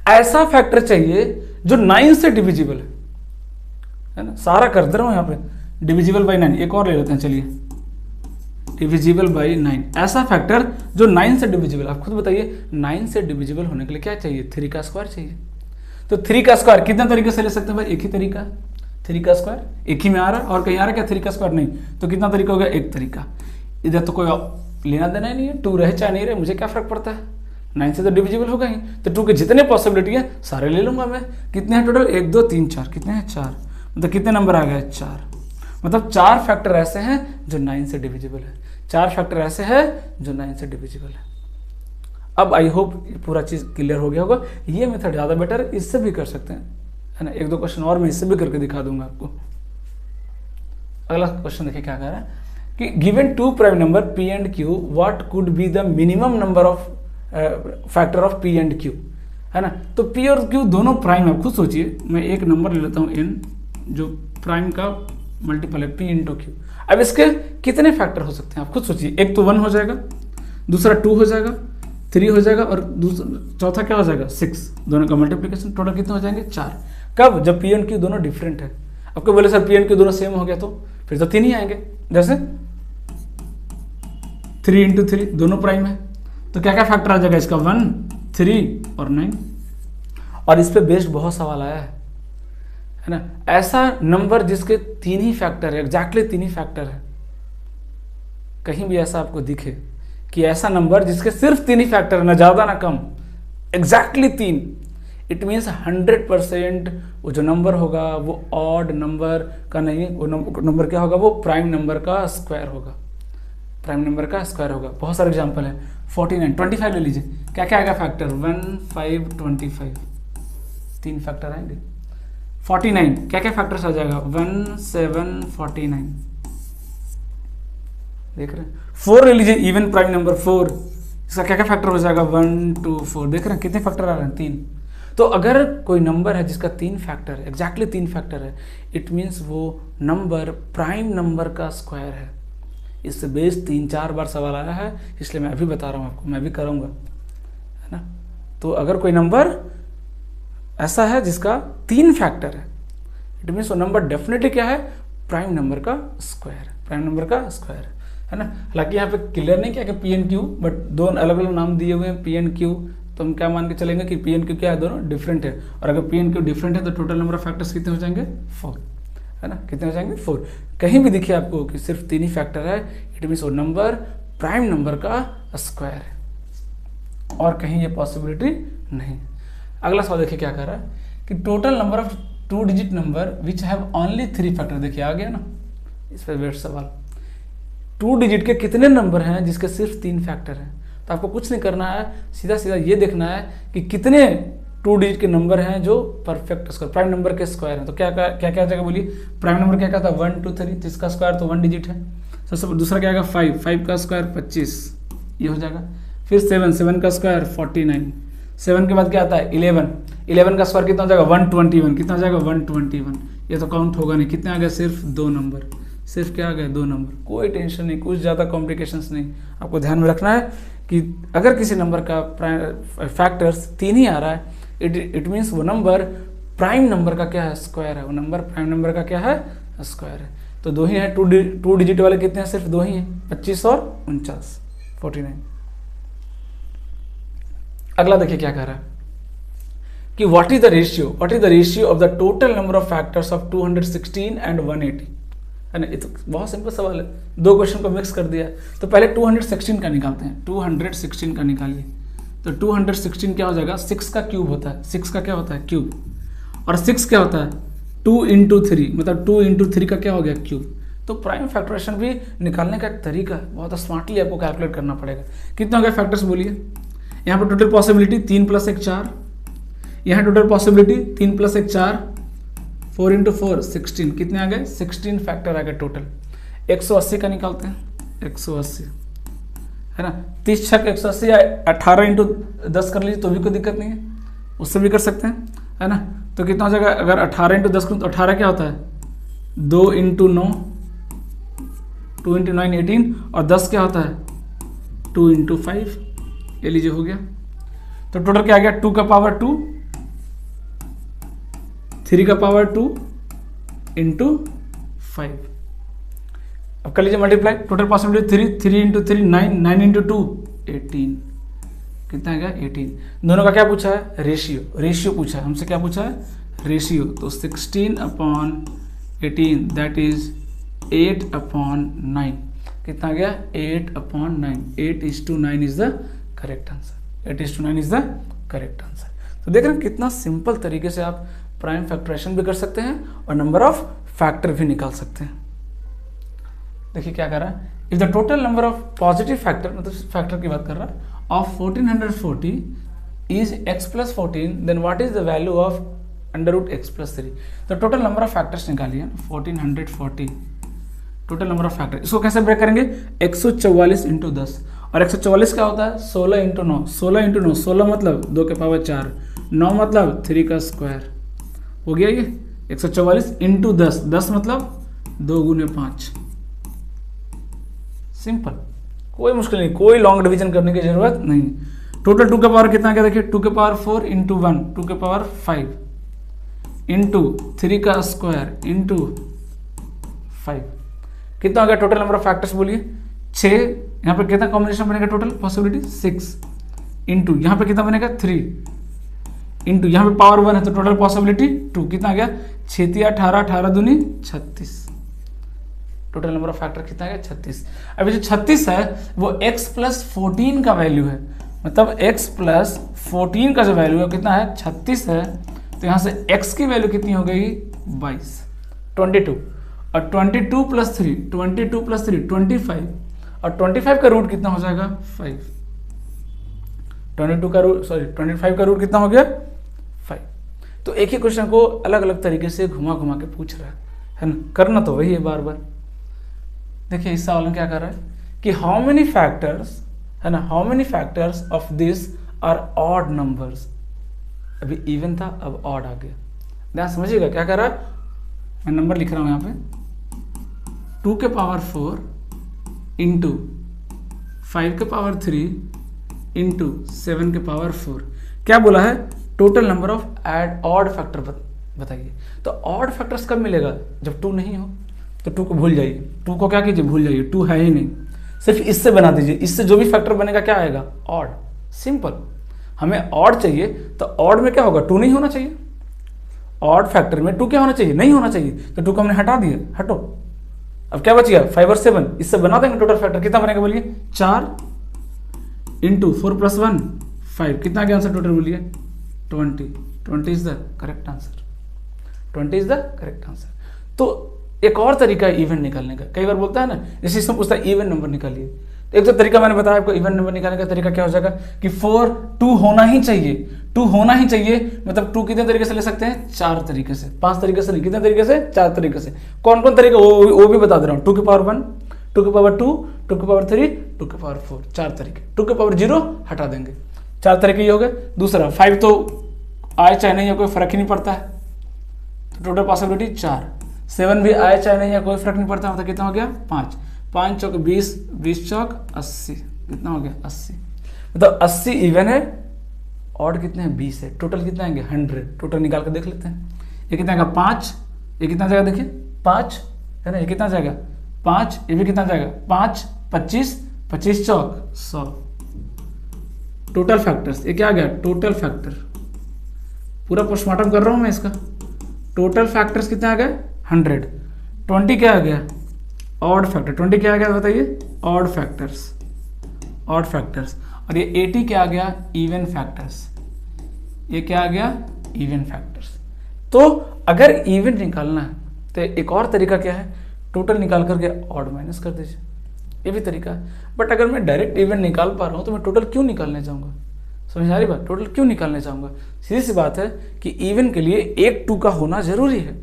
ऐसा फैक्टर चाहिए जो 9 से डिविजिबल है ना, सारा कर दे रहा हूं यहाँ पे, डिविजिबल बाई 9। एक और ले लेते हैं, चलिए, डिविजिबल बाई 9, ऐसा फैक्टर जो 9 से डिविजिबल। आप खुद बताइए 9 से डिविजिबल होने के लिए क्या चाहिए, 3 का स्क्वायर चाहिए। तो 3 का स्क्वायर कितने तरीके से ले सकते हैं भाई, एक ही तरीका, 3 का स्क्वायर एक ही में आ रहा है, और कहीं आ रहा है क्या 3 का स्क्वायर, नहीं। तो कितना तरीका हो गया, एक तरीका। इधर तो कोई लेना देना ही नहीं है, 2 रहे चाहे नहीं रहे, मुझे क्या फर्क पड़ता है, 9 से तो डिविजिबल होगा ही। तो 2 के जितने पॉसिबिलिटी है सारे ले लूंगा मैं। कितने हैं टोटल, 1 2 3 4, कितने हैं 4, मतलब कितने नंबर आ गए, 4। मतलब 4 फैक्टर ऐसे हैं जो 9 से डिविजिबल है, 4 फैक्टर ऐसे हैं जो 9 से डिविजिबल है। अब आई होप पूरा चीज़ क्लियर हो गया होगा। ये मेथड ज़्यादा बेटर है, इससे भी कर सकते हैं, है ना। 1 2 क्वेश्चन और मैं इससे भी करके दिखा दूंगा आपको। अगला क्वेश्चन देखिए क्या कह रहा है कि given 2 prime number P and Q, what could be the minimum number of factor of P and Q, है ना। तो P और Q दोनों प्राइम है। खुद सोचिए, मैं एक नंबर ले लेता हूँ n, जो प्राइम का मल्टीपल है P × Q। अब इसके कितने फैक्टर हो सकते हैं, आप खुद सोचिए। एक तो 1 हो जाएगा, दूसरा 2 हो जाएगा, 3 हो जाएगा, और चौथा क्या हो जाएगा, 6। दोनों का मल्टीप्लिकेशन, टोटल कितने हो जाएंगे, 4। कब, जब P एंड Q दोनों डिफरेंट है। आपको बोले सर P एंड Q दोनों सेम हो गया तो फिर तो 3 ही आएंगे। जैसे 3 × 3 दोनों प्राइम है, तो क्या क्या फैक्टर आ जाएगा इसका, 1 3 और 9। और इस पे बेस्ड बहुत सवाल आया है ना। ऐसा नंबर जिसके 3 ही फैक्टर है, एग्जैक्टली 3 ही फैक्टर है, कहीं भी ऐसा आपको दिखे कि ऐसा नंबर जिसके सिर्फ 3 ही फैक्टर है, ना ज़्यादा ना कम, एग्जैक्टली 3, इट मीन्स 100% वो जो नंबर होगा वो ऑड नंबर का नहीं, वो नंबर क्या होगा, वो प्राइम नंबर का स्क्वायर होगा, प्राइम नंबर का स्क्वायर होगा। बहुत सारे एग्जांपल है, 49 25 ले लीजिए, क्या क्या आएगा फैक्टर, 1 5 25, 3 फैक्टर आएंगे। 49 क्या क्या फैक्टर्स आ जाएगा, 1 7 49, देख रहे हैं। 4 ले लीजिए, इवन प्राइम नंबर 4, इसका क्या क्या फैक्टर हो जाएगा, 1 2 4, देख रहे हैं कितने फैक्टर आ रहे हैं, 3। तो अगर कोई नंबर है जिसका 3 फैक्टर है, एग्जैक्टली 3 फैक्टर है, इट मीन्स वो नंबर प्राइम नंबर का स्क्वायर है। इससे बेस्ड 3-4 बार सवाल आया है, इसलिए मैं अभी बता रहा हूँ आपको, मैं भी करूँगा, है ना। तो अगर कोई नंबर ऐसा है जिसका 3 फैक्टर है, इट मीन्स वो नंबर डेफिनेटली क्या है, प्राइम नंबर का स्क्वायर, प्राइम नंबर का स्क्वायर, है ना। हालांकि यहाँ पे क्लियर नहीं किया कि P एंड Q, बट दोनों अलग अलग नाम दिए हुए हैं P एंड Q, तो हम क्या मान के चलेंगे कि P एंड Q क्या है, दोनों डिफरेंट है। और अगर P एंड Q डिफरेंट है तो टोटल नंबर ऑफ फैक्टर्स कितने हो जाएंगे, 4, है ना। कितने हो जाएंगे, 4। कहीं भी दिखे आपको कि सिर्फ 3 ही फैक्टर है, इट मीन्स वो नंबर प्राइम नंबर का स्क्वायर है, और कहीं ये पॉसिबिलिटी नहीं। अगला सवाल देखिए क्या कह रहा है कि total number of 2 digit number which have only 3 factor. देखिए आ गया ना, इस पर बेस्ड सवाल। 2 डिजिट के कितने नंबर हैं जिसके सिर्फ 3 फैक्टर हैं। तो आपको कुछ नहीं करना है, सीधा सीधा ये देखना है कि कितने 2 डिजिट के नंबर हैं जो परफेक्ट स्क्वायर, प्राइम नंबर के स्क्वायर हैं। तो क्या क्या क्या जगह बोलिए, प्राइम नंबर क्या था, 1 2 3, तो इसका स्क्वायर तो 1 डिजिट है। सबसे दूसरा क्या आएगा, 5 का स्क्वायर 25, ये हो जाएगा। फिर 7 का स्क्वायर 49, 7 के बाद क्या आता है 11, 11 का स्क्वायर कितना हो जाएगा 121, कितना हो जाएगा 121। ये तो काउंट होगा नहीं, कितने आ गए सिर्फ 2 नंबर, सिर्फ क्या आ गए 2 नंबर। कोई टेंशन नहीं, कुछ ज़्यादा कॉम्प्लिकेशंस नहीं। आपको ध्यान में रखना है कि अगर किसी नंबर का फैक्टर्स 3 ही आ रहा है, इट मीन्स वो नंबर प्राइम नंबर का क्या है स्क्वायर है, वो नंबर प्राइम नंबर का क्या है स्क्वायर है। तो 2 ही है, 2 डिजिट वाले कितने हैं, सिर्फ 2 ही हैं, 25 और 49, 49। अगला देखिए क्या कह रहा है कि what is the ratio of the total number of factors of 216 and 180, है ना। ये तो बहुत सिंपल सवाल है, 2 क्वेश्चन को मिक्स कर दिया। तो पहले 216 का निकालते हैं, 216 का निकालिए। तो 216 क्या हो जाएगा, 6 का क्यूब होता है, 6 का क्या होता है क्यूब, और 6 क्या होता है 2 इंटू 3, मतलब 2 इंटू 3 का क्या हो गया क्यूब। तो प्राइम फैक्टरेशन भी निकालने का एक तरीका है, बहुत स्मार्टली आपको कैलकुलेट करना पड़ेगा। कितने हो गए फैक्टर्स बोलिए, यहाँ पर टोटल पॉसिबिलिटी 3 + 1 4, यहाँ टोटल पॉसिबिलिटी 3 + 1 4, 4 इंटू 4 16, कितने आ गए 16 फैक्टर आ गए टोटल। 180 का निकालते हैं, 180 है ना, 30 छक 180 या 18 इंटू 10 कर लीजिए तो भी कोई दिक्कत नहीं है, उससे भी कर सकते हैं, है ना। तो कितना हो जाएगा, अगर 18 इंटू 10 करूँ तो 18 क्या होता है 2 इंटू 9, 2 इंटू 9 18, और 10 क्या होता है 2 इंटू 5, ये लीजिए हो गया। तो टोटल क्या आ गया 2 का पावर 2, 3 का पावर 2 इंटू 5। अब कर लीजिए multiply, total possibility 3 into 3 9, 9 into 2 18, कितना है 18। दोनों का क्या पूछा है रेशियो पूछा है हमसे, क्या पूछा है रेशियो। तो 16/18 दैट इज 8/9, कितना गया 8/9, 8:9 is the correct answer, 8:9 is the correct answer. तो देख रहे हैं कितना सिंपल तरीके से आप प्राइम फैक्टरेशन भी कर सकते हैं और नंबर ऑफ फैक्टर भी निकाल सकते हैं। देखिए क्या कर रहा है, if the total number of positive factor, मतलब फैक्टर की बात कर रहा है, of 1440 is x + 14, then what is the value of √x + 3। तो टोटल नंबर ऑफ फैक्टर्स निकालिए 1440, टोटल नंबर ऑफ फैक्टर। इसको कैसे ब्रेक करेंगे 144 इंटू 10, और 144 क्या होता है 16 इंटू 9, 16 इंटू 9, 16 मतलब 2 के पावर 4, 9 मतलब 3 का स्क्वायर हो गया। ये 144 इंटू 10, 10 मतलब 2 गुने 5, सिंपल, कोई मुश्किल नहीं, कोई लॉन्ग डिवीजन करने की जरूरत नहीं। टोटल 2 का पावर कितना क्या देखिए 2 के पावर 4 इंटू 1, 2 के पावर 5 इंटू 3 का स्क्वायर इंटू 5, कितना हो गया टोटल नंबर ऑफ फैक्टर्स बोलिए 6। यहाँ पे कितना कॉम्बिनेशन बनेगा टोटल पॉसिबिलिटी 6 इंटू यहाँ पे कितना बनेगा 3 इंटू यहाँ पे पावर 1 है तो टोटल पॉसिबिलिटी 2, कितना आ गया 6 × 18, 18 दूनी 36, टोटल नंबर ऑफ फैक्टर कितना है 36। अभी जो 36 है वो x + 14 का वैल्यू है, मतलब x + 14 का जो वैल्यू है कितना है 36 है। तो यहाँ से x की वैल्यू कितनी हो गई 22, 22, और 22 + 3, 22 + 3 25, और 25 का रूट कितना हो जाएगा 5, 25 का रूट कितना हो गया 5। तो एक ही क्वेश्चन को अलग अलग तरीके से घुमा घुमा के पूछ रहा है ना, करना तो वही है बार बार। देखिए इस सवाल में क्या कर रहा है कि हाउ मेनी फैक्टर्स, है ना, how many factors of this are odd numbers. अभी इवन था अब ऑड आ गया, ध्यान समझिएगा क्या कर रहा है। मैं नंबर लिख रहा हूं यहाँ पे 2 के पावर 4 इंटू 5 के पावर 3 इंटू 7 के पावर 4। क्या बोला है total number of odd factor बताइए। तो ऑड फैक्टर्स कब मिलेगा जब 2 नहीं हो, तो 2 को भूल जाइए, 2 को क्या कीजिए भूल जाइए, 2 है ही नहीं, सिर्फ इससे बना दीजिए, इससे जो भी फैक्टर बनेगा क्या आएगा ऑड, सिंपल। हमें ऑड चाहिए तो ऑड में क्या होगा 2 नहीं होना चाहिए, ऑड फैक्टर में 2 क्या होना चाहिए नहीं होना चाहिए, तो 2 को हमने हटा दिया, हटो। अब क्या बच गया 5 और 7, इससे बना देंगे टोटल फैक्टर, कितना बनेगा बोलिए 4 इंटू 4 + 1 5, कितना गया आंसर टोटल बोलिए 20, 20 is the correct answer, 20 is the correct answer. तो एक और तरीका है इवन निकालने का, कई बार बोलता है ना जैसे इसमें पूछता है इवन नंबर निकालिए, तो एक तो तरीका मैंने बताया आपको इवन नंबर निकालने का तरीका क्या हो जाएगा कि 2 होना ही चाहिए, 2 होना ही चाहिए, मतलब 2 कितने तरीके से ले सकते हैं 4 तरीके से, 5 तरीके से नहीं, कितने तरीके से 4 तरीके से। कौन कौन तरीका वो भी बता दे रहा हूँ, 2 के पावर 1, 2 के पावर 2, 2 के पावर 3, 2 के पावर 4, 4 तरीके। 2 के पावर 0 हटा देंगे, 4 तरीके ये हो गए। दूसरा 5 तो आए चाहे नहीं है कोई फर्क ही नहीं पड़ता है, तो टोटल पॉसिबिलिटी 4। 7 भी आए चाहे नहीं है कोई फर्क नहीं पड़ता, मतलब कितना हो गया 5। 5 चौक 20, 20 चौक 80, कितना हो गया 80। मतलब 80 इवन है, ऑड कितने हैं 20 है, टोटल कितना आएंगे 100। टोटल निकाल कर देख लेते हैं, ये कितना आएगा 5, ये कितना जाएगा देखिए 5 है ना, ये कितना जाएगा 5, ये भी कितना जाएगा 5, 25, 25 चौक 100। टोटल फैक्टर्स, ये क्या आ गया टोटल फैक्टर, पूरा पोस्टमार्टम कर रहा हूं मैं इसका। टोटल फैक्टर्स कितने आ गए 100। 20 क्या आ गया ऑड फैक्टर, 20 क्या आ गया बताइए ऑड फैक्टर्स, ऑड फैक्टर्स। और ये 80 क्या आ गया इवन फैक्टर्स, ये क्या आ गया इवन फैक्टर्स। तो अगर इवन निकालना है तो एक और तरीका क्या है, टोटल निकाल करके ऑड माइनस कर दीजिए, ये भी तरीका है। बट अगर मैं डायरेक्ट इवन निकाल पा रहा हूँ तो मैं टोटल क्यों निकालने चाहूँगा, समझ आ रही बात, टोटल क्यों निकालने चाहूँगा। सीधी सी बात है कि इवन के लिए एक 2 का होना जरूरी है,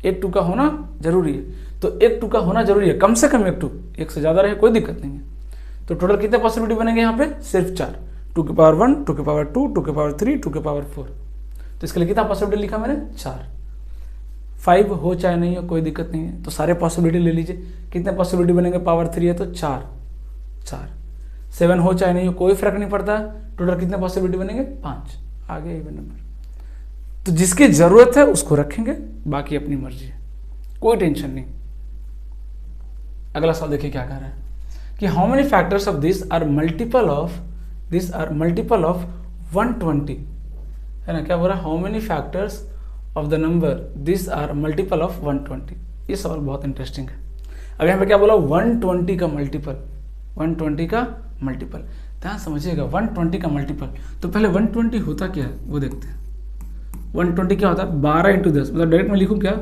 एक 2 का होना जरूरी है। तो एक 2 का होना जरूरी है, कम से कम एक 2, एक से ज़्यादा रहे कोई दिक्कत नहीं है। तो टोटल कितने पॉसिबिलिटी बनेंगे यहाँ पे सिर्फ 4, 2 की पावर 1, 2 की पावर 2, 2 की पावर 3, 2 की पावर 4। तो इसके लिए कितना पॉसिबिलिटी लिखा मैंने 4। 5 हो चाहे नहीं हो कोई दिक्कत नहीं है, तो सारे पॉसिबिलिटी ले लीजिए। कितने पॉसिबिलिटी बनेंगे, पावर 3 है तो 4, 4। 7 हो चाहे नहीं हो कोई फर्क नहीं पड़ता, टोटल कितने पॉसिबिलिटी बनेंगे 5, आ गया इवन नंबर। तो जिसकी जरूरत है उसको रखेंगे, बाकी अपनी मर्जी है, कोई टेंशन नहीं। अगला सवाल देखिए क्या कह रहा है कि how many factors of this are multiple of 120, है ना, क्या बोल रहा है how many factors of the number this are multiple of 120। ये सवाल बहुत इंटरेस्टिंग है। अब यहाँ पे क्या बोला 120 का मल्टीपल, 120 का मल्टीपल, ध्यान समझिएगा 120 का मल्टीपल। तो पहले 120 होता क्या है वो देखते हैं। 120 क्या होता है 12 × 10, मतलब डायरेक्ट में लिखूँ क्या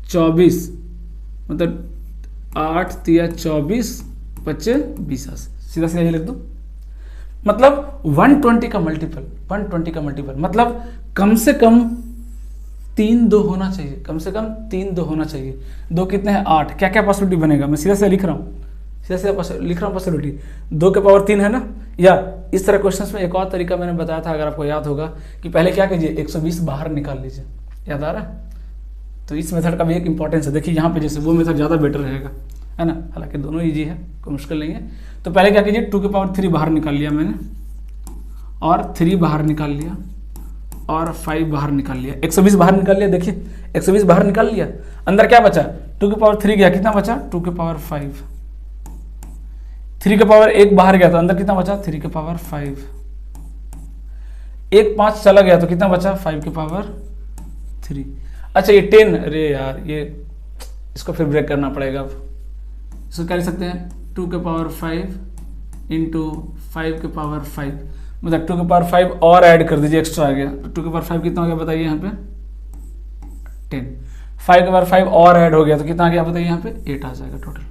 24, मतलब 8 तिया 24, 25 20, सीधा सीधा ये लिख दो। मतलब 120 का मल्टीपल, 120 का मल्टीपल मतलब कम से कम 3 2 होना चाहिए, कम से कम 3 2 होना चाहिए। 2 कितने हैं 8, क्या क्या पॉसिबिलिटी बनेगा, मैं सीधा सीधा लिख रहा हूँ, सीधा सीधा लिख रहा हूँ पॉसिबिलिटी। 2 के पावर 3 है ना, या इस तरह क्वेश्चंस में एक और तरीका मैंने बताया था अगर आपको याद होगा कि पहले क्या कीजिए 120 बाहर निकाल लीजिए, याद आ रहा है। तो इस मेथड का भी एक इंपॉर्टेंस है, देखिए यहाँ पे जैसे वो मेथड ज़्यादा बेटर रहेगा, है ना, हालांकि दोनों ईजी है कोई मुश्किल नहीं है। तो पहले क्या कीजिए 2 के पावर 3 बाहर निकाल लिया मैंने, और 3 बाहर निकाल लिया, और 5 बाहर निकाल लिया, 120 बाहर निकाल लिया। देखिए 120 बाहर निकाल लिया, अंदर क्या बचा 2 के पावर 3 गया, कितना बचा 2 के पावर 5। 3 के पावर 1 बाहर गया तो अंदर कितना बचा 3 के पावर 5। 1 5 चला गया तो कितना बचा 5 के पावर 3। अच्छा ये 10, अरे यार ये इसको फिर ब्रेक करना पड़ेगा। अब इसको क्या लिख सकते हैं 2 के पावर 5 इंटू 5 के पावर 5, मतलब 2 के पावर 5 और ऐड कर दीजिए, एक्स्ट्रा आ गया। तो 2 के पावर 5 कितना हो गया बताइए यहाँ पे 10। 5 के पावर 5 और ऐड हो गया तो कितना आ गया बताइए यहाँ पे 8 आ जाएगा। टोटल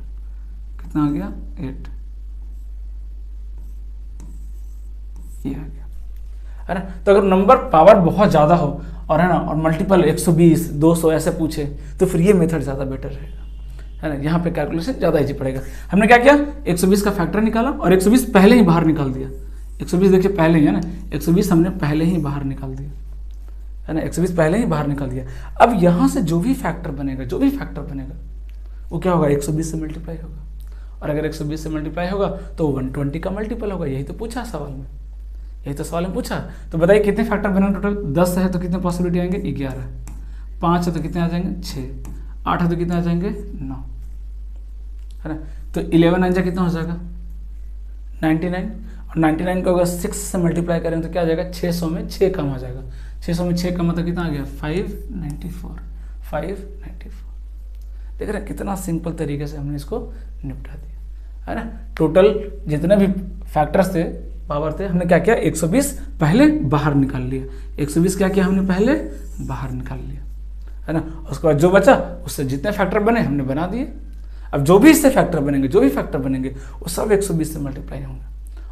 कितना आ गया 8, ये आ गया, है ना। तो अगर नंबर पावर बहुत ज़्यादा हो और है ना, और मल्टीपल 120 200 ऐसे पूछे तो फिर ये मेथड ज़्यादा बेटर रहेगा, है ना। यहाँ पे कैलकुलेशन ज़्यादा इजी पड़ेगा। हमने क्या किया 120 का फैक्टर निकाला और 120 पहले ही बाहर निकाल दिया। 120 देखिए पहले ही है ना, 120 हमने पहले ही बाहर निकाल दिया, है ना, 120 पहले ही बाहर निकाल दिया। अब यहाँ से जो भी फैक्टर बनेगा, जो भी फैक्टर बनेगा वो क्या होगा 120 से मल्टीप्लाई होगा, और अगर 120 से मल्टीप्लाई होगा तो 120 का मल्टीपल होगा। यही तो पूछा सवाल में, यही तो सवाल में पूछा। तो बताइए कितने फैक्टर बनेंगे टोटल। 10 है तो कितने पॉसिबिलिटी आएंगे 11, 5 है तो कितने आ जाएंगे 6, 8 है तो कितने आ जाएंगे 9, है ना। तो 11 9 कितना हो जाएगा 99, और 99 को अगर 6 से मल्टीप्लाई करें तो क्या आ जाएगा 600 में 6 कम आ जाएगा। 600 में 6 कम मतलब कितना आ गया 594, 594। देख रहे हैं कितना सिंपल तरीके से हमने इसको निपटा दिया, है ना। टोटल जितने भी फैक्टर्स थे पावर थे हमने क्या किया 120 पहले बाहर निकाल लिया। 120 क्या किया हमने पहले बाहर निकाल लिया, है ना। उसके बाद जो बचा उससे जितने फैक्टर बने हमने बना दिए। अब जो भी इससे फैक्टर बनेंगे, जो भी फैक्टर बनेंगे वो सब 120 से मल्टीप्लाई होंगे,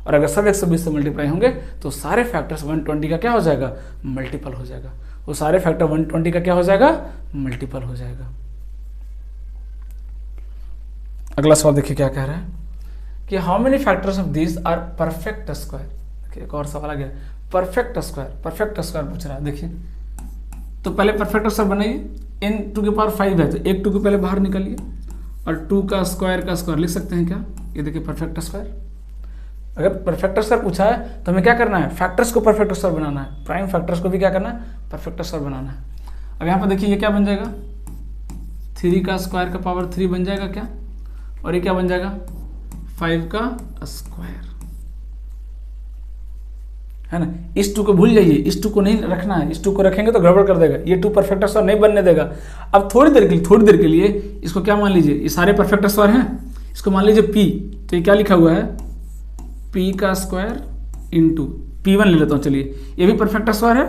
और अगर सब 120 से मल्टीप्लाई होंगे तो सारे फैक्टर्स 120 का क्या हो जाएगा मल्टीपल हो जाएगा। वो सारे फैक्टर 120 का क्या हो जाएगा मल्टीपल हो जाएगा। अगला सवाल देखिए क्या कह रहा है कि how many factors of this are perfect square. एक और सवाल आ गया, परफेक्ट स्क्वायर पूछ रहा है। देखिए तो पहले परफेक्ट स्क्वायर बनाइए, n टू की पावर 5 है तो एक 2 को पहले बाहर निकालिए और 2 का स्क्वायर लिख सकते हैं क्या, ये देखिए परफेक्ट स्क्वायर। अगर परफेक्ट स्क्वायर पूछा है तो हमें क्या करना है, फैक्टर्स को परफेक्ट स्क्वायर बनाना है, प्राइम फैक्टर्स को भी क्या करना है, परफेक्ट स्क्वायर बनाना है। अब यहाँ पर देखिए ये क्या बन जाएगा, 3 का स्क्वायर का पावर 3 बन जाएगा क्या, और ये क्या बन जाएगा 5 का स्क्वायर, है ना। इस 2 को भूल जाइए, इस 2 को नहीं रखना है, इस 2 को रखेंगे तो गड़बड़ कर देगा, ये 2 परफेक्ट स्क्वायर नहीं बनने देगा। अब थोड़ी देर के लिए इसको क्या मान लीजिए, ये सारे परफेक्ट स्क्वायर हैं, इसको मान लीजिए p, तो ये क्या लिखा हुआ है p का स्क्वायर इंटू p1 ले लेता हूँ, चलिए ये भी परफेक्ट स्क्वायर है,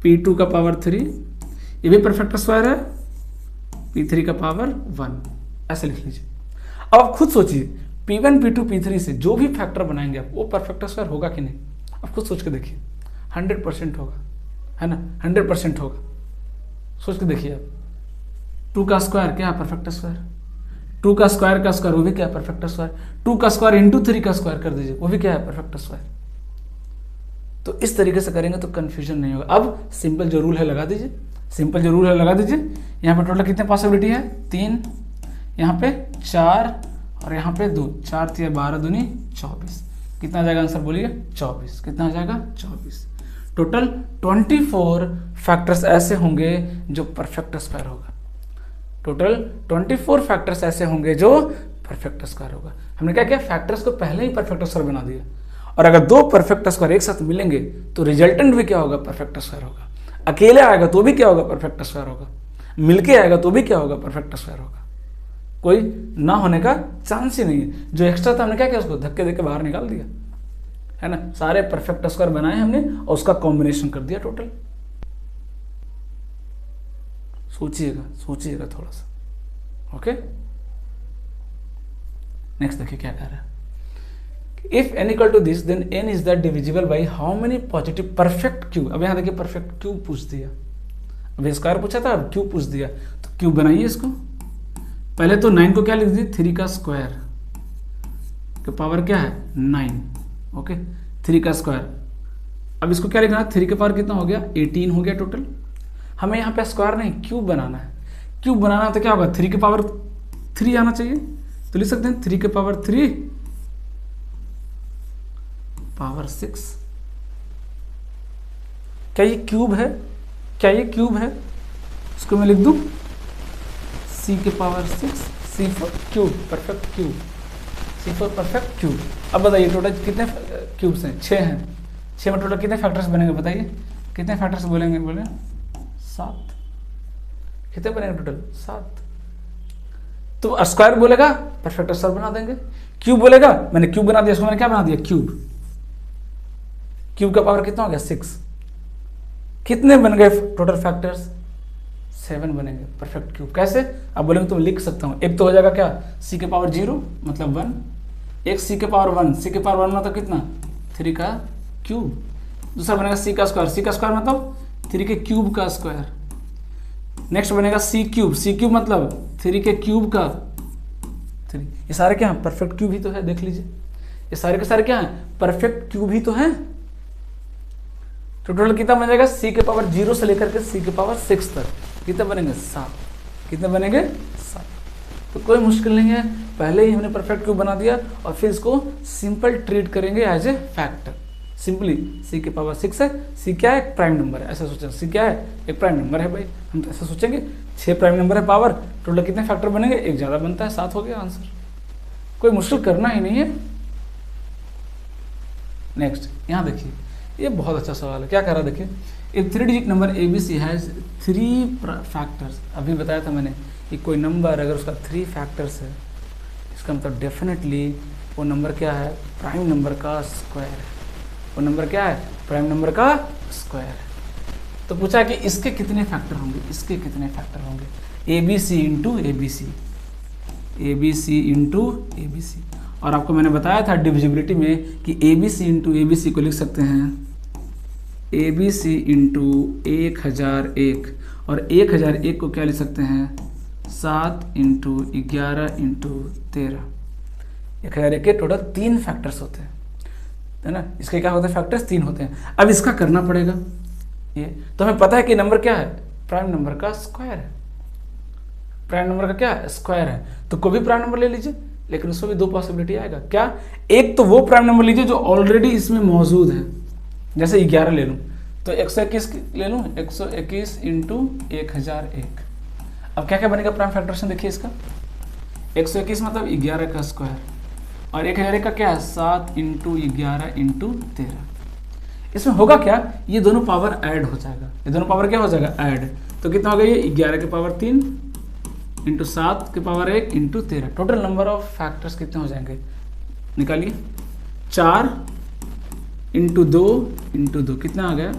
p2 का पावर 3 ये भी परफेक्ट स्क्वायर है, p3 का पावर 1, ऐसे लिख लीजिए। अब आप खुद सोचिए p1 p2 p3 से जो भी फैक्टर बनाएंगे आप, वो परफेक्ट स्क्वायर होगा कि नहीं, आप खुद सोच के देखिए। 100% होगा, है ना, 100% होगा। सोच के देखिए आप, 2 का स्क्वायर क्या है, परफेक्ट स्क्वायर, 2 का स्क्वायर वो भी क्या है, परफेक्ट स्क्वायर, 2 का स्क्वायर इंटू 3 का स्क्वायर कर दीजिए, वो भी क्या है, परफेक्ट स्क्वायर। तो इस तरीके से करेंगे तो कंफ्यूजन नहीं होगा। अब सिंपल जो रूल है लगा दीजिए, सिंपल जो रूल है लगा दीजिए। यहाँ पे टोटल कितने पॉसिबिलिटी है, 3, यहाँ पे 4 और यहाँ पे 2, 4 3 12 दूनी 24, कितना आ जाएगा आंसर बोलिए, 24, कितना आ जाएगा 24। टोटल 24 फैक्टर्स ऐसे होंगे जो परफेक्ट स्क्वायर होगा, टोटल 24 फैक्टर्स ऐसे होंगे जो परफेक्ट स्क्वायर होगा। हमने क्या किया, फैक्टर्स को पहले ही परफेक्ट स्क्वायर बना दिया, और अगर 2 परफेक्ट स्क्वायर एक साथ मिलेंगे तो रिजल्टेंट भी क्या होगा, परफेक्ट स्क्वायर होगा। अकेले आएगा तो भी क्या होगा, परफेक्ट स्क्वायर होगा, मिलके आएगा तो भी क्या होगा, परफेक्ट स्क्वायर होगा। कोई ना होने का चांस ही नहीं है। जो एक्स्ट्रा था हमने क्या किया, उसको धक्के देके बाहर निकाल दिया, है ना। सारे परफेक्ट स्क्वायर बनाए हमने और उसका कॉम्बिनेशन कर दिया टोटल। सोचिएगा थोड़ा सा, ओके। नेक्स्ट देखिए क्या कह रहा है, if n equal to this then n is that divisible by how many positive perfect cube. अब यहाँ देखिए परफेक्ट क्यूब पूछ दिया, अब स्क्वायर पूछा था, अब क्यूब पूछ दिया, तो क्यूब बनाइए इसको। पहले तो 9 को क्या लिख दीजिए, 3 का स्क्वायर का पावर क्या है 9, ओके, 3 का स्क्वायर। अब इसको क्या लिखना है, 3 का पावर कितना हो गया, 18 हो गया टोटल। हमें यहाँ पे स्क्वायर नहीं क्यूब बनाना है, क्यूब बनाना है तो क्या होगा, 3 के पावर 3 आना चाहिए, तो लिख सकते हैं 3 के पावर 3 पावर 6। क्या ये क्यूब है, क्या ये क्यूब है, इसको मैं लिख दूं c के power 6, c for cube, perfect cube, c for perfect cube. अब बताइए टोटल कितने क्यूब्स हैं, 6 हैं, 6 में टोटल कितने फैक्टर्स बनेंगे, बताइए कितने फैक्टर्स बोलेंगे, बोले 7, कितने बनेंगे टोटल 7। तो स्क्वायर बोलेगा परफेक्ट स्क्वायर बना देंगे, क्यूब बोलेगा, मैंने क्यूब बना दिया, इसको मैंने क्या बना दिया, क्यूब। क्यूब का पावर कितना हो गया 6, कितने बन गए टोटल फैक्टर्स, 7 बनेंगे परफेक्ट क्यूब। कैसे, अब बोलेंगे तो लिख सकता हूँ, एक तो हो जाएगा क्या c के पावर 0 मतलब 1, एक c के पावर 1, c के पावर 1 मतलब कितना 3 का क्यूब, दूसरा बनेगा c का स्क्वायर मतलब 3 के क्यूब का स्क्वायर। नेक्स्ट बनेगा c क्यूब मतलब 3 के क्यूब का 3। ये सारे क्या हैं, परफेक्ट क्यूब ही तो है, देख लीजिए ये सारे के सारे क्या हैं, परफेक्ट क्यूब ही तो हैं। तो टोटल कितना बन जाएगा, c के पावर 0 से लेकर के c के पावर 6 तक कितने बनेंगे 7, कितने बनेंगे 7। तो कोई मुश्किल नहीं है, पहले ही हमने परफेक्ट क्यूब बना दिया और फिर इसको सिंपल ट्रीट करेंगे as a factor. Simply c के पावर 6 है, c क्या है, एक प्राइम नंबर है, ऐसा सोचें, c क्या है, एक प्राइम नंबर है भाई, हम तो ऐसा सोचेंगे 6 प्राइम नंबर है पावर, टोटल कितने फैक्टर बनेंगे, एक ज़्यादा बनता है, 7 हो गया आंसर, कोई मुश्किल करना ही नहीं है। नेक्स्ट यहाँ देखिए, ये बहुत अच्छा सवाल है, क्या कह रहा है देखिए, एक 3 digit number ABC has 3 factors. अभी बताया था मैंने कि कोई नंबर अगर उसका 3 फैक्टर्स है, इसका मतलब डेफिनेटली वो नंबर क्या है, प्राइम नंबर का स्क्वायर है, वो नंबर क्या है, प्राइम नंबर का स्क्वायर है। तो पूछा कि इसके कितने फैक्टर होंगे, इसके कितने फैक्टर होंगे, ABC into ABC, ABC into ABC। और आपको मैंने बताया था डिविजिबिलिटी में कि ABC इंटू ABC को लिख सकते हैं ABC इंटू 1001, और 1001 को क्या लिख सकते हैं 7 इंटू 11 इंटू 13। 1001 के टोटल 3 फैक्टर्स होते हैं। है ना, इसके क्या होते हैं फैक्टर्स 3 होते हैं। अब इसका करना पड़ेगा ये, तो हमें पता है कि नंबर क्या है, प्राइम नंबर का स्क्वायर है, प्राइम नंबर का क्या है स्क्वायर है। तो कोई भी प्राइम नंबर ले लीजिए, लेकिन उसमें भी 2 पॉसिबिलिटी आएगा। क्या, एक तो वो प्राइम नंबर लीजिए जो ऑलरेडी इसमें मौजूद है, जैसे 11 ले लूँ तो 121 ले लूँ, 121 इंटू 1001। अब क्या क्या बनेगा प्राइम फैक्टरेशन देखिए इसका, 121 मतलब 11 का स्क्वायर, और 1001 का क्या है 7 इंटू 11 इंटू 13। इसमें होगा क्या, ये दोनों पावर ऐड हो जाएगा, ये दोनों पावर क्या हो जाएगा ऐड, तो कितना हो गया ये 11 के पावर 3 इंटू 7 के power 1 into 13। Total number of factors कितने हो जाएंगे निकालिए, 4 इंटू 2 इंटू 2 कितना आ गया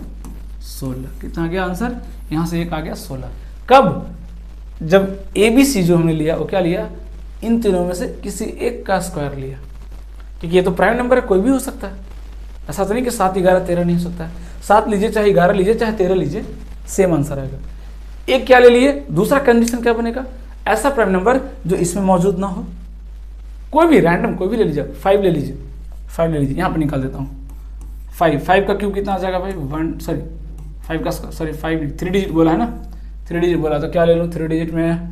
16। कितना आ गया आंसर, यहाँ से एक आ गया 16। कब, जब ABC जो हमने लिया वो क्या लिया, इन तीनों में से किसी एक का स्क्वायर लिया, क्योंकि ये तो प्राइम नंबर है, कोई भी हो सकता है। ऐसा तो नहीं कि 7 11 13 नहीं हो सकता है, 7 लीजिए चाहे 11 लीजिए चाहे 13 लीजिए, सेम आंसर आएगा। एक क्या ले लिए, दूसरा कंडीशन क्या बनेगा, ऐसा प्राइम नंबर जो इसमें मौजूद ना हो, कोई भी रैंडम कोई भी ले लीजिए, 5 ले लीजिए, 5 ले लीजिए, यहाँ पर निकाल देता हूँ 5 का क्यूब कितना आ जाएगा भाई 5 का 3 डिजिट बोला है ना, 3 डिजिट बोला, तो क्या ले लूँ 3 डिजिट में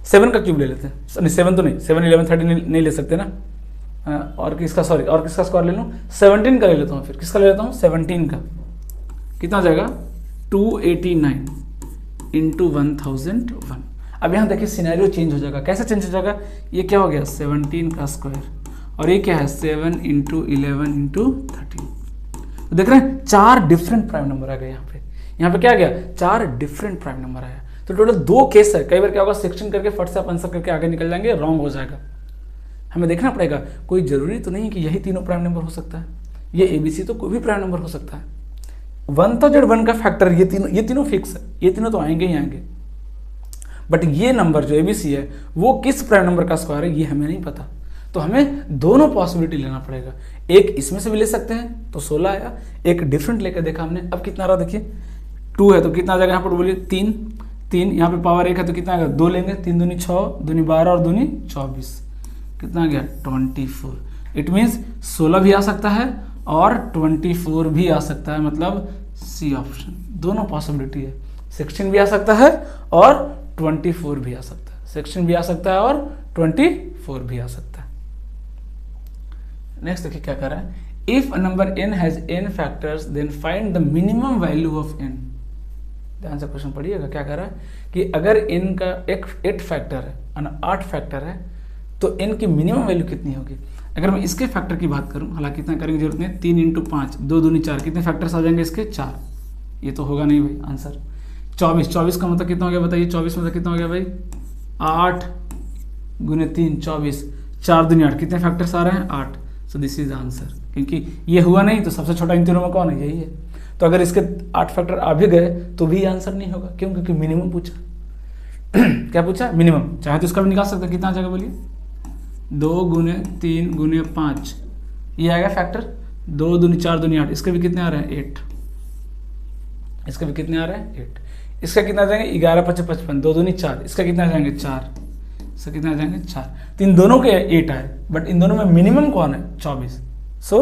7 का क्यूब ले लेते हैं, नहीं 7 तो नहीं, 7 11 13 नहीं ले सकते ना, और किसका स्क्वायर ले लूँ 17 का ले लेता हूँ, फिर किसका ले लेता हूँ 17 का, कितना आ जाएगा 289 इंटू 1001। अब यहाँ देखिए सिनेरियो चेंज हो जाएगा, कैसे चेंज हो जाएगा, ये क्या हो गया 17 का स्क्वायर, और ये क्या है 7 इंटू 11 इंटू 13। तो देख रहे हैं 4 डिफरेंट प्राइम नंबर आ गए यहाँ पे क्या आ गया 4 डिफरेंट प्राइम नंबर आया। तो टोटल 2 केस है, कई बार क्या होगा सेक्शन करके फट से आप आंसर करके आगे निकल जाएंगे, रॉन्ग हो जाएगा। हमें देखना पड़ेगा, कोई जरूरी तो नहीं कि यही तीनों प्राइम नंबर हो सकता है, ये ABC तो कोई भी प्राइम नंबर हो सकता है। 1001 का फैक्टर ये तीनों फिक्स है, ये तीनों तो आएंगे ही आएंगे, बट ये नंबर जो ABC है वो किस प्राइम नंबर का स्क्वायर है ये हमें नहीं पता। तो हमें दोनों पॉसिबिलिटी लेना पड़ेगा, एक इसमें से भी ले सकते हैं तो 16 आया, एक डिफरेंट लेकर देखा हमने। अब कितना रहा देखिए 2 है तो कितना आ जाएगा यहाँ पर बोलिए 3 यहाँ पे पावर 1 है तो कितना आएगा 2 लेंगे, 3 दूनी 6 दूनी 12 और दूनी 24, कितना आ गया 24। इट मीन्स 16 भी आ सकता है और 24 भी आ सकता है, मतलब C ऑप्शन। दोनों पॉसिबिलिटी है, 16 भी आ सकता है और 24 भी आ सकता है, 16 भी आ सकता है और 24 भी आ सकता है। नेक्स्ट देखिए क्या कर रहा है, if a number n has n factors then find the minimum value of n। ध्यान से क्वेश्चन पढ़िएगा, क्या कर रहा है कि अगर n का 8 फैक्टर है, 8 फैक्टर है, तो n की मिनिमम वैल्यू कितनी होगी। अगर मैं इसके फैक्टर की बात करूं, हालांकि इतना करने की जरूरत नहीं है, 3 इंटू 5 2 दूनी 4, कितने फैक्टर्स आ जाएंगे इसके 4। ये तो होगा नहीं भाई आंसर। 24 का मतलब कितना हो गया बताइए, 24 मतलब कितना हो गया भाई 8 गुने 3 24, 4 दूनी 8, कितने फैक्टर्स आ रहे हैं 8। सो दिस इज आंसर, क्योंकि ये हुआ नहीं तो सबसे छोटा इन तीनों में कौन है, यही है। तो अगर इसके 8 फैक्टर आ भी गए तो भी आंसर नहीं होगा, क्यों, क्योंकि मिनिमम पूछा। क्या पूछा मिनिमम, चाहे तो इसका भी निकाल सकते, कितना आ जाएगा बोलिए 2 गुने 3 गुने 5, ये आएगा फैक्टर 2 दूनी 4 दूनी 8, इसके भी कितने आ रहे हैं 8, इसके भी कितने आ रहे हैं 8, इसका कितना आ जाएंगे 11 5 55, 2 दूनी 4, इसका कितना आ जाएंगे 4, इसका कितना आ जाएंगे 4। तो इन दोनों के 8 आए, बट इन दोनों में मिनिमम कौन है 24। सो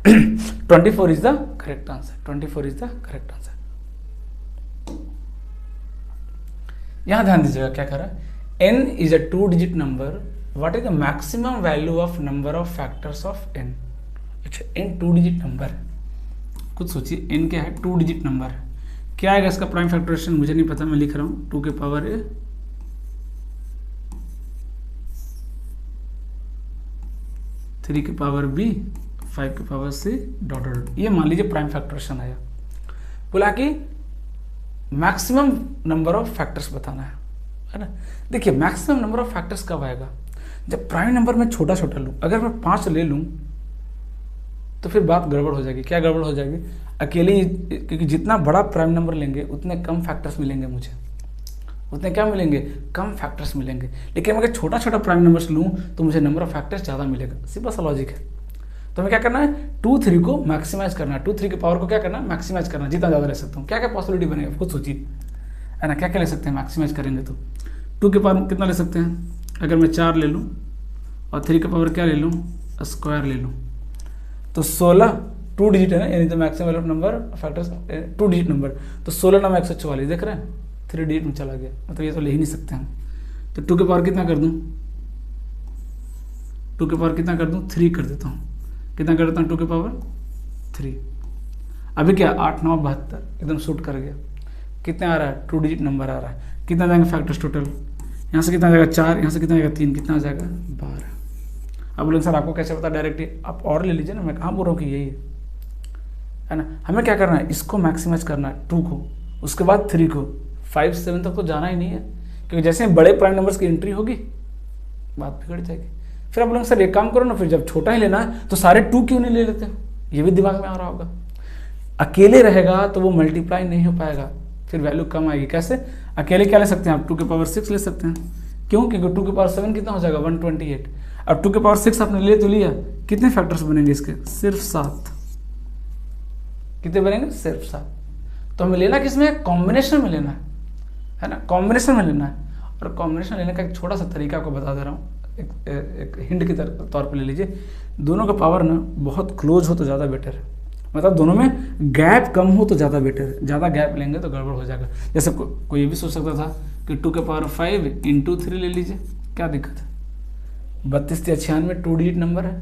24 is the correct answer, 24 is the correct answer. यहां ध्यान दीजिएगा क्या कर रहा है, n is a 2 digit number, what is the maximum value of number of factors of n। अच्छा n 2 डिजिट नंबर है, कुछ सोचिए n क्या है 2 डिजिट नंबर है, क्या आएगा इसका प्राइम फैक्टरेशन मुझे नहीं पता, मैं लिख रहा हूं 2 के पावर a 3 के पावर b 5 के पावर c डॉट डॉट। ये मान लीजिए प्राइम फैक्टरेशन आया, बोला कि मैक्सिमम नंबर ऑफ फैक्टर्स बताना है ना। देखिए मैक्सिमम नंबर ऑफ फैक्टर्स कब आएगा, जब प्राइम नंबर में छोटा छोटा लूँ। अगर मैं 5 ले लूँ तो फिर बात गड़बड़ हो जाएगी। क्या गड़बड़ हो जाएगी, अकेले, क्योंकि जितना बड़ा प्राइम नंबर लेंगे उतने कम फैक्टर्स मिलेंगे मुझे, उतने क्या मिलेंगे कम फैक्टर्स मिलेंगे। लेकिन अगर छोटा छोटा प्राइम नंबर्स लूँ तो मुझे नंबर ऑफ फैक्टर्स ज़्यादा मिलेगा, सिंपल सा लॉजिक है। तो हमें क्या करना है 2 3 को मैक्सिमाइज करना है, 2 3 की पावर को क्या करना है मैक्सिमाइज करना है, जितना ज़्यादा ले सकता हूँ। क्या क्या पॉसिबिलिटी बनेगा खुद सोचिए, है ना, क्या क्या ले सकते हैं मैक्सिमाइज करेंगे तो 2 के पावर कितना ले सकते हैं, अगर मैं 4 ले लूँ और 3 के पावर क्या ले लूँ स्क्वायर ले लूँ, तो 16 2 डिजिट है ना, यानी तो maximum value of number factors 2 digit number, तो 16 नाम 144 देख रहे हैं 3 डिजिट में चला गया, मतलब ये तो ले ही नहीं सकते हम। तो 2 के पावर कितना कर दूँ, 2 के पावर कितना कर दूँ 3 कर देता हूँ, कितना कर देता हूँ 2 के पावर 3। अभी क्या 8 9 72 एकदम शूट कर गया। कितना आ रहा है 2 डिजिट नंबर आ रहा है। कितना जाएंगे फैक्टर्स टोटल, यहाँ से कितना जाएगा 4, यहाँ से कितना जाएगा 3, कितना आ जाएगा 12। अब बोलेंगे सर आपको कैसे पता डायरेक्टली, आप और ले लीजिए ना, मैं कहाँ बोल रहा हूँ कि यही है ना। हमें क्या करना है, इसको मैक्सिमाइज करना है 2 को, उसके बाद 3 को, 5 7 तक तो जाना ही नहीं है, क्योंकि जैसे बड़े प्राइम नंबर्स की एंट्री होगी बात बिगड़ जाएगी। फिर आप बोलेंगे सर एक काम करो ना, फिर जब छोटा ही लेना है तो सारे 2 क्यों नहीं ले लेते हो, ये भी दिमाग में आ रहा होगा। अकेले रहेगा तो वो मल्टीप्लाई नहीं हो पाएगा, फिर वैल्यू कम आएगी। कैसे, अकेले क्या ले सकते हैं आप 2 के पावर 6 ले सकते हैं, क्यों, क्योंकि 2 के पावर 7 कितना हो जाएगा 128। अब 2 के पावर 6 आपने ले तो लिया, कितने फैक्टर्स बनेंगे इसके, सिर्फ 7। कितने बनेंगे, सिर्फ 7। तो हमें लेना किसमें, कॉम्बिनेशन में लेना है ना, कॉम्बिनेशन में लेना है। और कॉम्बिनेशन लेने का एक छोटा सा तरीका आपको बता दे रहा हूँ, एक हिंट के तौर पर ले लीजिए। दोनों का पावर ना बहुत क्लोज हो तो ज़्यादा बेटर है, मतलब दोनों में गैप कम हो तो ज़्यादा बेटर है। ज़्यादा गैप लेंगे तो गड़बड़ हो जाएगा। जैसे कोई ये भी सोच सकता था कि 2 के पावर 5 इंटू 3 ले लीजिए, क्या दिक्कत है, 32 या 96 2 डिजिट नंबर है।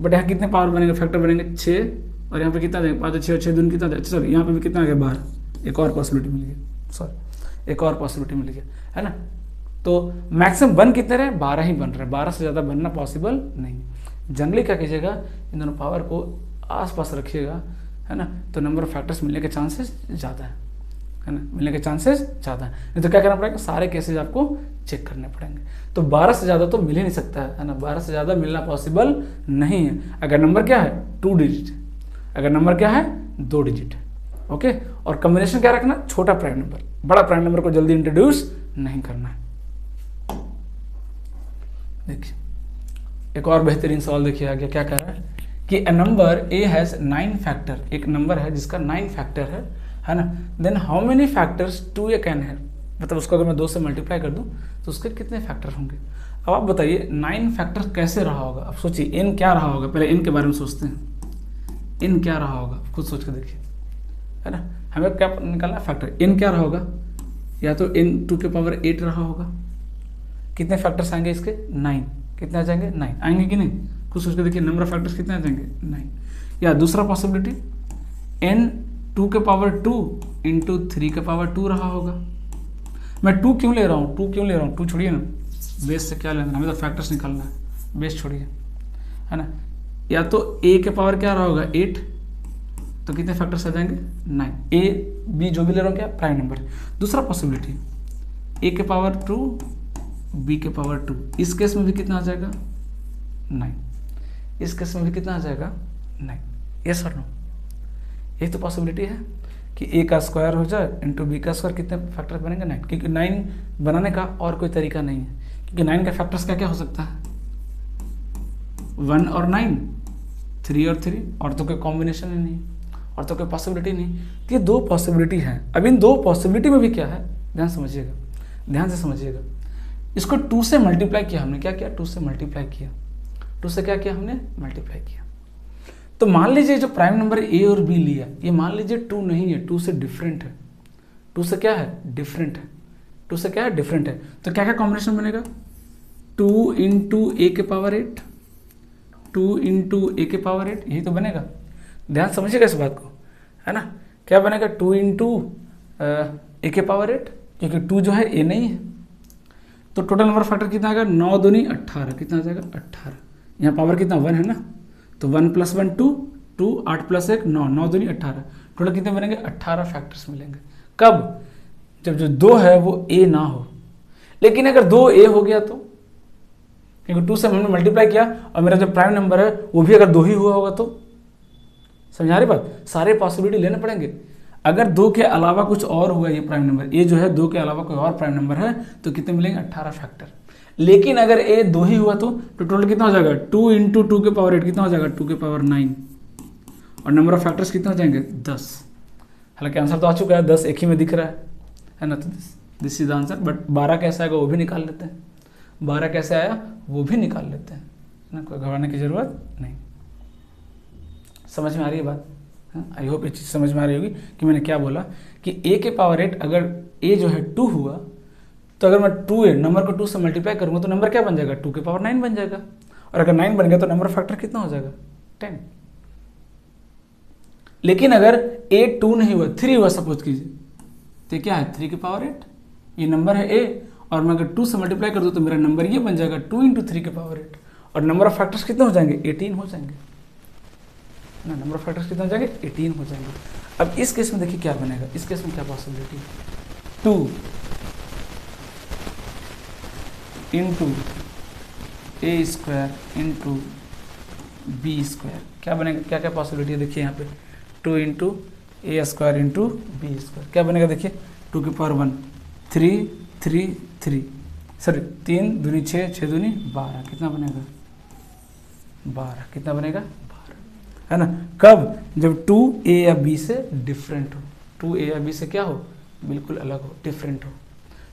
बट यहाँ कितने पावर बनेंगे, फैक्टर बनेंगे 6, और यहाँ पे कितना देंगे 5 6 6 दूनी कितना, सॉरी यहाँ पे भी कितना आ गया 12। एक और पॉसिबिलिटी मिल गया, सॉरी एक और पॉसिबिलिटी मिल गया, है ना। तो मैक्सिमम बन कितने रहे, 12 ही बन रहे, 12 से ज़्यादा बनना पॉसिबल नहीं। जनरली क्या कीजिएगा, इन दोनों पावर को आसपास रखिएगा, है ना, तो नंबर ऑफ फैक्टर्स मिलने के चांसेस ज़्यादा है ना, मिलने के चांसेस ज़्यादा है। नहीं तो क्या करना पड़ेगा, सारे केसेज आपको चेक करने पड़ेंगे। तो 12 से ज़्यादा तो मिल ही नहीं सकता है ना, 12 से ज़्यादा मिलना पॉसिबल नहीं है। अगर नंबर क्या है 2 डिजिट, अगर नंबर क्या है 2 डिजिट, ओके। और कॉम्बिनेशन क्या रखना, छोटा प्राइम नंबर, बड़ा प्राइम नंबर को जल्दी इंट्रोड्यूस नहीं करना है। देखिए एक और बेहतरीन सवाल देखिए आगे क्या कह रहा है कि a number A has 9 factor, एक नंबर है जिसका 9 फैक्टर है ना, then how many factors 2a can है, मतलब उसको अगर मैं 2 से मल्टीप्लाई कर दूं तो उसके कितने फैक्टर होंगे। अब आप बताइए 9 फैक्टर कैसे रहा होगा। अब सोचिए n क्या रहा होगा, पहले n के बारे में सोचते हैं, n क्या रहा होगा खुद सोच के देखिए, है ना। हमें क्या निकालना है, फैक्टर। n क्या रहा होगा, या तो n 2 के पावर 8 रहा होगा। कितने फैक्टर्स आएंगे इसके, 9। कितने आ जाएंगे, 9 आएंगे कि नहीं, कुछ सोच के देखिए नंबर ऑफ फैक्टर्स कितने आ जाएंगे, 9। या दूसरा पॉसिबिलिटी n 2 के पावर 2 इंटू 3 के पावर 2 रहा होगा। मैं 2 क्यों ले रहा हूँ, 2 क्यों ले रहा हूँ, 2 छोड़िए ना, बेस से क्या लेना, हमें तो फैक्टर्स निकालना है, बेस छोड़िए, है ना। या तो a के पावर क्या रहा होगा 8, तो कितने फैक्टर्स आ जाएंगे 9। a b जो भी ले रहा हूँ क्या प्राइम नंबर। दूसरा पॉसिबिलिटी a के पावर 2 b के पावर 2, इस केस में भी कितना आ जाएगा 9, इस केस में भी कितना आ जाएगा 9। यस और नो, यही तो पॉसिबिलिटी है कि a का स्क्वायर हो जाए इंटू b का स्क्वायर, कितने फैक्टर्स बनेंगे 9, क्योंकि 9 बनाने का और कोई तरीका नहीं है, क्योंकि 9 का फैक्टर्स क्या क्या हो सकता है 1 और 9, 3 और 3, और तो कोई कॉम्बिनेशन ही नहीं, और तो कोई पॉसिबिलिटी नहीं। तो ये 2 पॉसिबिलिटी हैं। अब इन 2 पॉसिबिलिटी में भी क्या है, ध्यान समझिएगा, ध्यान से समझिएगा। इसको 2 से मल्टीप्लाई किया हमने, क्या किया 2 से मल्टीप्लाई किया, 2 से क्या किया हमने मल्टीप्लाई किया। तो मान लीजिए जो प्राइम नंबर ए और बी लिया, ये मान लीजिए 2 नहीं है, 2 से डिफरेंट है, 2 से क्या है डिफरेंट है, 2 से क्या है डिफरेंट है। तो क्या क्या कॉम्बिनेशन बनेगा, 2 इंटू ए के पावर 8, 2 इंटू ए के पावर 8, यही तो बनेगा। ध्यान समझिएगा इस बात को, है ना। क्या बनेगा 2 इंटू ए के पावर 8, क्योंकि 2 जो है ए नहीं है, तो टोटल नंबर फैक्टर कितना आएगा 9 दूनी 18, कितना आ जाएगा 18। यहाँ पावर कितना 1 है ना, तो 1 + 1 2, 2 8 + 1 9, 9 दूनी 18, टोटल कितने बनेंगे 18 फैक्टर्स मिलेंगे। कब, जब जो 2 है वो ए ना हो। लेकिन अगर 2 ए हो गया तो, क्योंकि 2 से हमने मल्टीप्लाई किया और मेरा जो प्राइम नंबर है वो भी अगर 2 ही हुआ होगा, तो समझा रही बात, सारे पॉसिबिलिटी लेने पड़ेंगे। अगर 2 के अलावा कुछ और हुआ ये प्राइम नंबर, ए जो है 2 के अलावा कोई और प्राइम नंबर है, तो कितने मिलेंगे 18 फैक्टर। लेकिन अगर ए 2 ही हुआ तो टोटल कितना हो जाएगा 2 इंटू 2 के पावर 8, कितना हो जाएगा 2 के पावर 9, और नंबर ऑफ फैक्टर्स कितने हो जाएंगे 10। हालांकि आंसर तो आ चुका है, 10 एक ही में दिख रहा है ना, तो दिस इज आंसर। बट 12 कैसे आएगा वो भी निकाल लेते हैं, 12 कैसे आया वो भी निकाल लेते हैं, ना, कोई घबराने की जरूरत नहीं। समझ में आ रही है बात? आई होप ये चीज़ समझ में आ रही होगी कि मैंने क्या बोला कि a के पावर 8 अगर a जो है 2 हुआ तो अगर मैं 2a नंबर को 2 से मल्टीप्लाई करूँगा तो नंबर क्या बन जाएगा, 2 के पावर 9 बन जाएगा। और अगर 9 बन गया तो नंबर फैक्टर कितना हो जाएगा, 10। लेकिन अगर a 2 नहीं हुआ 3 हुआ सपोज कीजिए, तो क्या है 3 के पावर 8, ये नंबर है a, और मैं अगर 2 से मल्टीप्लाई कर दूँ तो मेरा नंबर ये बन जाएगा 2 इंटू 3 के पावर 8, और नंबर ऑफ फैक्टर्स कितने हो जाएंगे, 18 हो जाएंगे ना। नंबर ऑफ फैक्टर्स कितने हो जाएंगे, 18 हो जाएंगे। अब इस केस में देखिए क्या बनेगा, इस केस में क्या पॉसिबिलिटी है, 2 इंटू ए स्क्वायर इंटू बी स्क्वायर, क्या बनेगा, क्या क्या पॉसिबिलिटी है देखिए यहाँ पे, 2 इंटू ए स्क्वायर इंटू बी स्क्वायर, क्या बनेगा देखिए, 2 की पावर 1, 3 3 3 सॉरी 3 दूनी 6, 6 दूनी 12, कितना बनेगा 12, कितना बनेगा 12, है ना। कब, जब 2a या b से डिफरेंट हो, 2a या b से क्या हो, बिल्कुल अलग हो, डिफरेंट हो,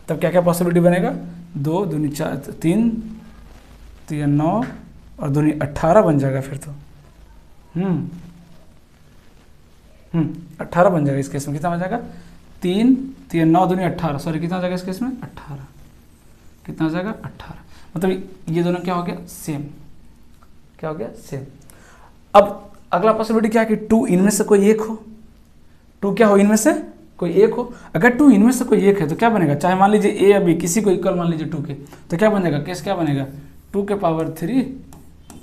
तब क्या क्या पॉसिबिलिटी बनेगा, 2 दूनी 4, 3 9 और दूनी 18 बन जाएगा फिर तो 18 बन जाएगा। इस केस में कितना बन जाएगा, 3 9 दूनी 18, सॉरी कितना हो जाएगा इस केस में 18, कितना हो जाएगा 18, मतलब ये दोनों क्या हो गया सेम, क्या हो गया सेम। अब अगला पॉसिबिलिटी क्या है कि 2 इनमें से कोई एक हो, 2 क्या हो, इनमें से कोई एक हो। अगर 2 इनमें से कोई एक है तो क्या बनेगा, चाहे मान लीजिए a या b किसी को इक्वल मान लीजिए 2 के, तो क्या बनेगा, केस क्या बनेगा, 2 के पावर 3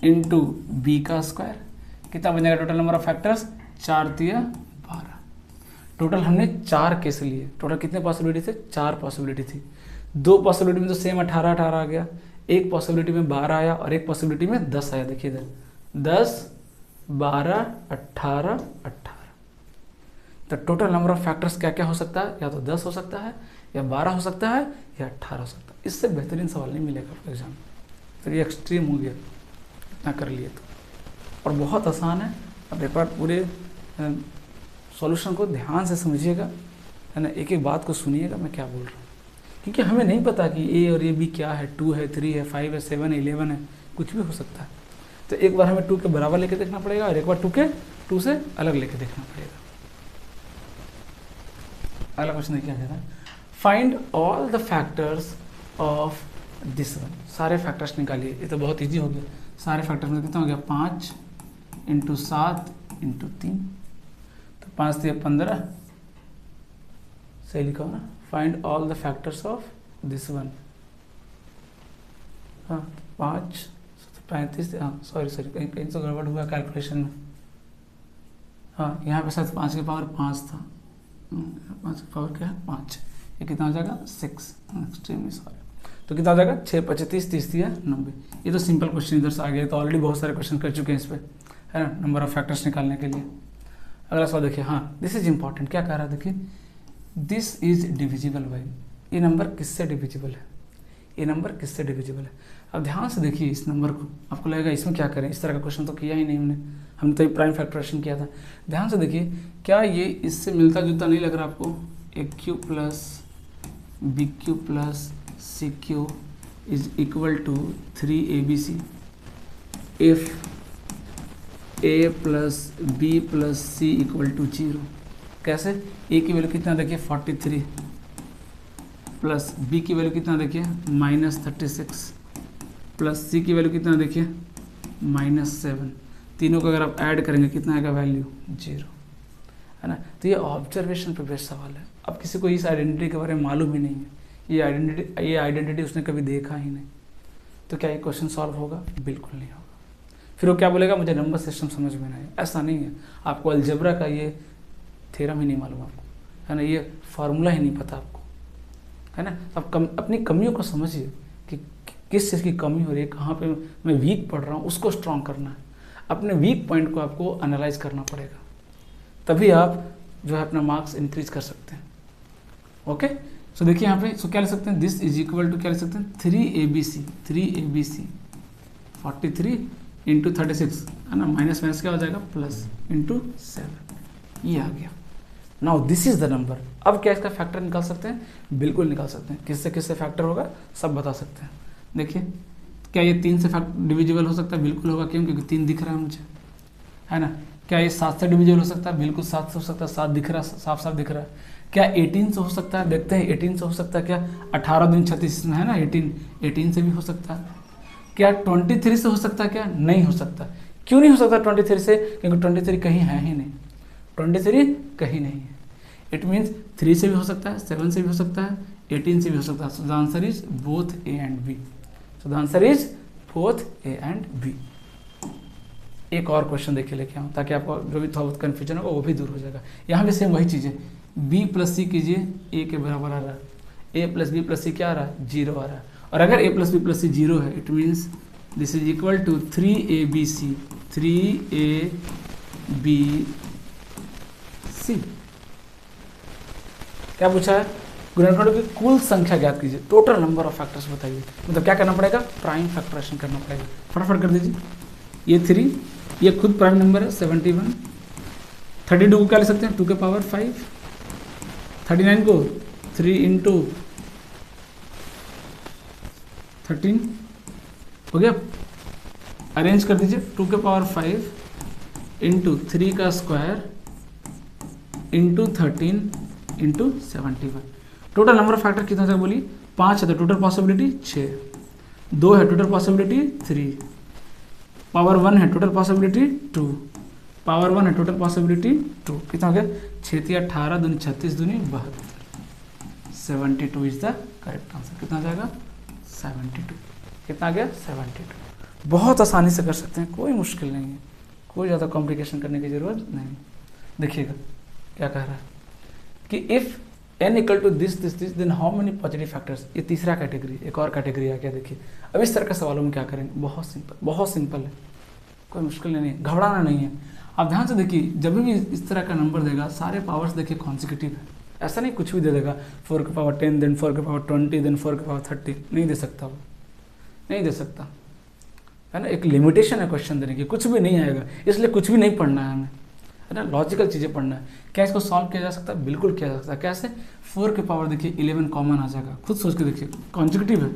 इंटू बी का स्क्वायर, कितना बन जाएगा total number of factors, 4 3 12। Total हमने 4 केस लिए, टोटल कितने पॉसिबिलिटी थे, 4 पॉसिबिलिटी थी। 2 पॉसिबिलिटी में तो सेम 18 18 आ गया, एक पॉसिबिलिटी में 12 आया और एक पॉसिबिलिटी में 10 आया। देखिए इधर 10 12 18 18, तो टोटल नंबर ऑफ फैक्टर्स क्या क्या हो सकता है, या तो 10 हो सकता है, या 12 हो सकता है, या 18 हो सकता है। इससे बेहतरीन सवाल नहीं मिलेगा फॉर एग्जाम, तो ये एक्सट्रीम हो गया इतना कर लिए तो, और बहुत आसान है। अब एक बार पूरे सॉल्यूशन को ध्यान से समझिएगा, है ना, एक एक बात को सुनिएगा मैं क्या बोल रहा हूँ, क्योंकि हमें नहीं पता कि ए और ए बी क्या है, 2 है 3 है 5 है 7 है 11 है, कुछ भी हो सकता है। तो एक बार हमें 2 के बराबर लेके देखना पड़ेगा और एक बार 2 से अलग लेके देखना पड़ेगा। अगला क्वेश्चन क्या कहता है, find all the factors of this one, सारे फैक्टर्स निकालिए। ये तो बहुत ईजी हो गया, सारे फैक्टर्स में कितना हो गया, 5 इंटू 7 इंटू 3, तो 5 3 15, सही लिखा हो ना। Find all the factors of this one, हाँ 5 35, हाँ सॉरी कहीं कहीं तो गड़बड़ हुआ कैलकुलेशन में, हाँ यहाँ पे शायद 5 के पावर 5 था, 5 के पावर क्या है 5, ये कितना हो जाएगा 6, एक्सट्रीमली सॉरी। तो कितना हो जाएगा 6 25 30 30 90। ये तो सिंपल क्वेश्चन इधर से आ गया, तो ऑलरेडी बहुत सारे क्वेश्चन कर चुके हैं इस पर, है ना, नंबर ऑफ फैक्टर्स निकालने के लिए। अगला सवाल देखिए, हाँ दिस इज इंपॉर्टेंट, क्या कह रहा है देखिए, दिस इज डिविजिबल बाई, ये नंबर किससे डिविजिबल है, ये नंबर किससे डिविजिबल है। अब ध्यान से देखिए इस नंबर को, आपको लगेगा इसमें क्या करें, इस तरह का क्वेश्चन तो किया ही नहीं हमने तो प्राइम फैक्टरेशन किया था। ध्यान से देखिए, क्या ये इससे मिलता जुलता नहीं लग रहा आपको, A cube plus B cube plus C cube is equal to 3abc if a plus B plus C equal to 0। कैसे, ए की वैल्यू कितना देखिए 43 प्लस बी की वैल्यू कितना देखिए -36 प्लस सी की वैल्यू कितना देखिए -7, तीनों को अगर आप ऐड करेंगे कितना आएगा वैल्यू 0, है ना। तो ये ऑब्जर्वेशन पे बेस्ड सवाल है। अब किसी को इस आइडेंटिटी के बारे में मालूम ही नहीं है, ये आइडेंटिटी उसने कभी देखा ही नहीं, तो क्या ये क्वेश्चन सॉल्व होगा, बिल्कुल नहीं होगा। फिर वो क्या बोलेगा, मुझे नंबर सिस्टम समझ में नहीं, ऐसा नहीं है। आपको अलजेब्रा का ये थ्योरम ही नहीं मालूम आपको, है ना, ये फार्मूला ही नहीं पता आपको, है ना। आप अपनी कमियों को समझिए कि किस चीज़ की कमी हो रही है, कहाँ पे मैं वीक पढ़ रहा हूँ, उसको स्ट्रॉन्ग करना है। अपने वीक पॉइंट को आपको एनालाइज करना पड़ेगा, तभी आप जो है अपना मार्क्स इंक्रीज कर सकते हैं। ओके, सो देखिए यहाँ पे, सो क्या लिख सकते हैं, दिस इज इक्वल टू क्या लिख सकते हैं 3abc 43 इंटू 36, है ना, माइनस माइनस क्या हो जाएगा प्लस इंटू 7, ये आ गया। Now this is the number. अब क्या इसका फैक्टर निकाल सकते हैं, बिल्कुल निकाल सकते हैं। किससे किससे फैक्टर होगा सब बता सकते हैं। देखिए, क्या ये 3 से डिविजिबल हो सकता है, बिल्कुल होगा। क्यों, क्योंकि 3 दिख रहा है मुझे, है ना। क्या ये 7 से डिविजिबल हो सकता है? बिल्कुल 7 से हो सकता है, 7 दिख रहा है, साफ साफ दिख रहा है। क्या 18 से हो सकता है? देखते हैं 18 से हो सकता है क्या? 18 दूनी 36 में है ना 18 से भी हो सकता है। क्या 23 से हो सकता है क्या? नहीं हो सकता। क्यों नहीं हो सकता 23 से? क्योंकि 23 कहीं है ही नहीं, 23 कहीं नहीं है। इट मीन्स 3 से भी हो सकता है, 7 से भी हो सकता है, 18 से भी हो सकता है। So the answer is both A and B. So the answer is both A and B. एक और क्वेश्चन देखिए लेके आऊँ ताकि आपको जो भी थोड़ा बहुत कन्फ्यूजन होगा वो भी दूर हो जाएगा। यहाँ भी सेम वही चीज़ है, बी प्लस सी कीजिए, ए के बराबर आ रहा है, ए प्लस बी प्लस सी क्या आ रहा है? 0 आ रहा है। और अगर A plus B plus C 0 है, it means this is equal to 3ABC, 3ABC। क्या पूछा है? गुणनखंडों की कुल संख्या ज्ञात कीजिए, टोटल नंबर ऑफ फैक्टर्स बताइए। मतलब क्या करना पड़ेगा? प्राइम फैक्टराइजेशन करना पड़ेगा। फटाफट कर दीजिए। ये 3, ये खुद प्राइम नंबर है 71। 32 को क्या ले सकते हैं? 2 के पावर 5। 39 को 3 इंटू 13 हो गया। अरेंज कर दीजिए, 2 के पावर 5 इंटू 3 का square into 13 into 71। Total number of factor कितना था बोलिए? 5 है तो टोटल पॉसिबिलिटी 6, 2 है टोटल पॉसिबिलिटी 3, पावर 1 है टोटल पॉसिबिलिटी 2, पावर 1 है टोटल पॉसिबिलिटी 2। कितना हो गया? 6 18 दूनी 36 दूनी 72। 72 इज द करेक्ट आंसर। कितना आ जाएगा? 72। कितना आ गया? 72। बहुत आसानी से कर सकते हैं, कोई मुश्किल नहीं है, कोई ज़्यादा कॉम्प्लिकेशन करने की ज़रूरत नहीं। देखिएगा क्या कह रहा है कि if n equal to this then how many positive factors. ये तीसरा कैटेगरी, एक और कैटेगरी आ गया। देखिए अब इस तरह के सवालों में क्या करेंगे? बहुत सिंपल है, कोई मुश्किल नहीं है, घबराना नहीं है। आप ध्यान से देखिए, जब भी इस तरह का नंबर देगा सारे पावर्स देखिए कॉन्सिक्यूटिव है, ऐसा नहीं कुछ भी दे देगा 4 के पावर 10 देन 4 के पावर 20 देन 4 के पावर 30, नहीं दे सकता वो, नहीं दे सकता है ना। एक लिमिटेशन है क्वेश्चन देने की, कुछ भी नहीं आएगा, इसलिए कुछ भी नहीं पढ़ना है हमें, है ना। लॉजिकल चीज़ें पढ़ना है। क्या इसको सॉल्व किया जा सकता है? बिल्कुल किया जा सकता है। कैसे? 4 के पावर देखिए 11 कॉमन आ जाएगा, खुद सोच के देखिए, कॉन्जिक्यूटिव है।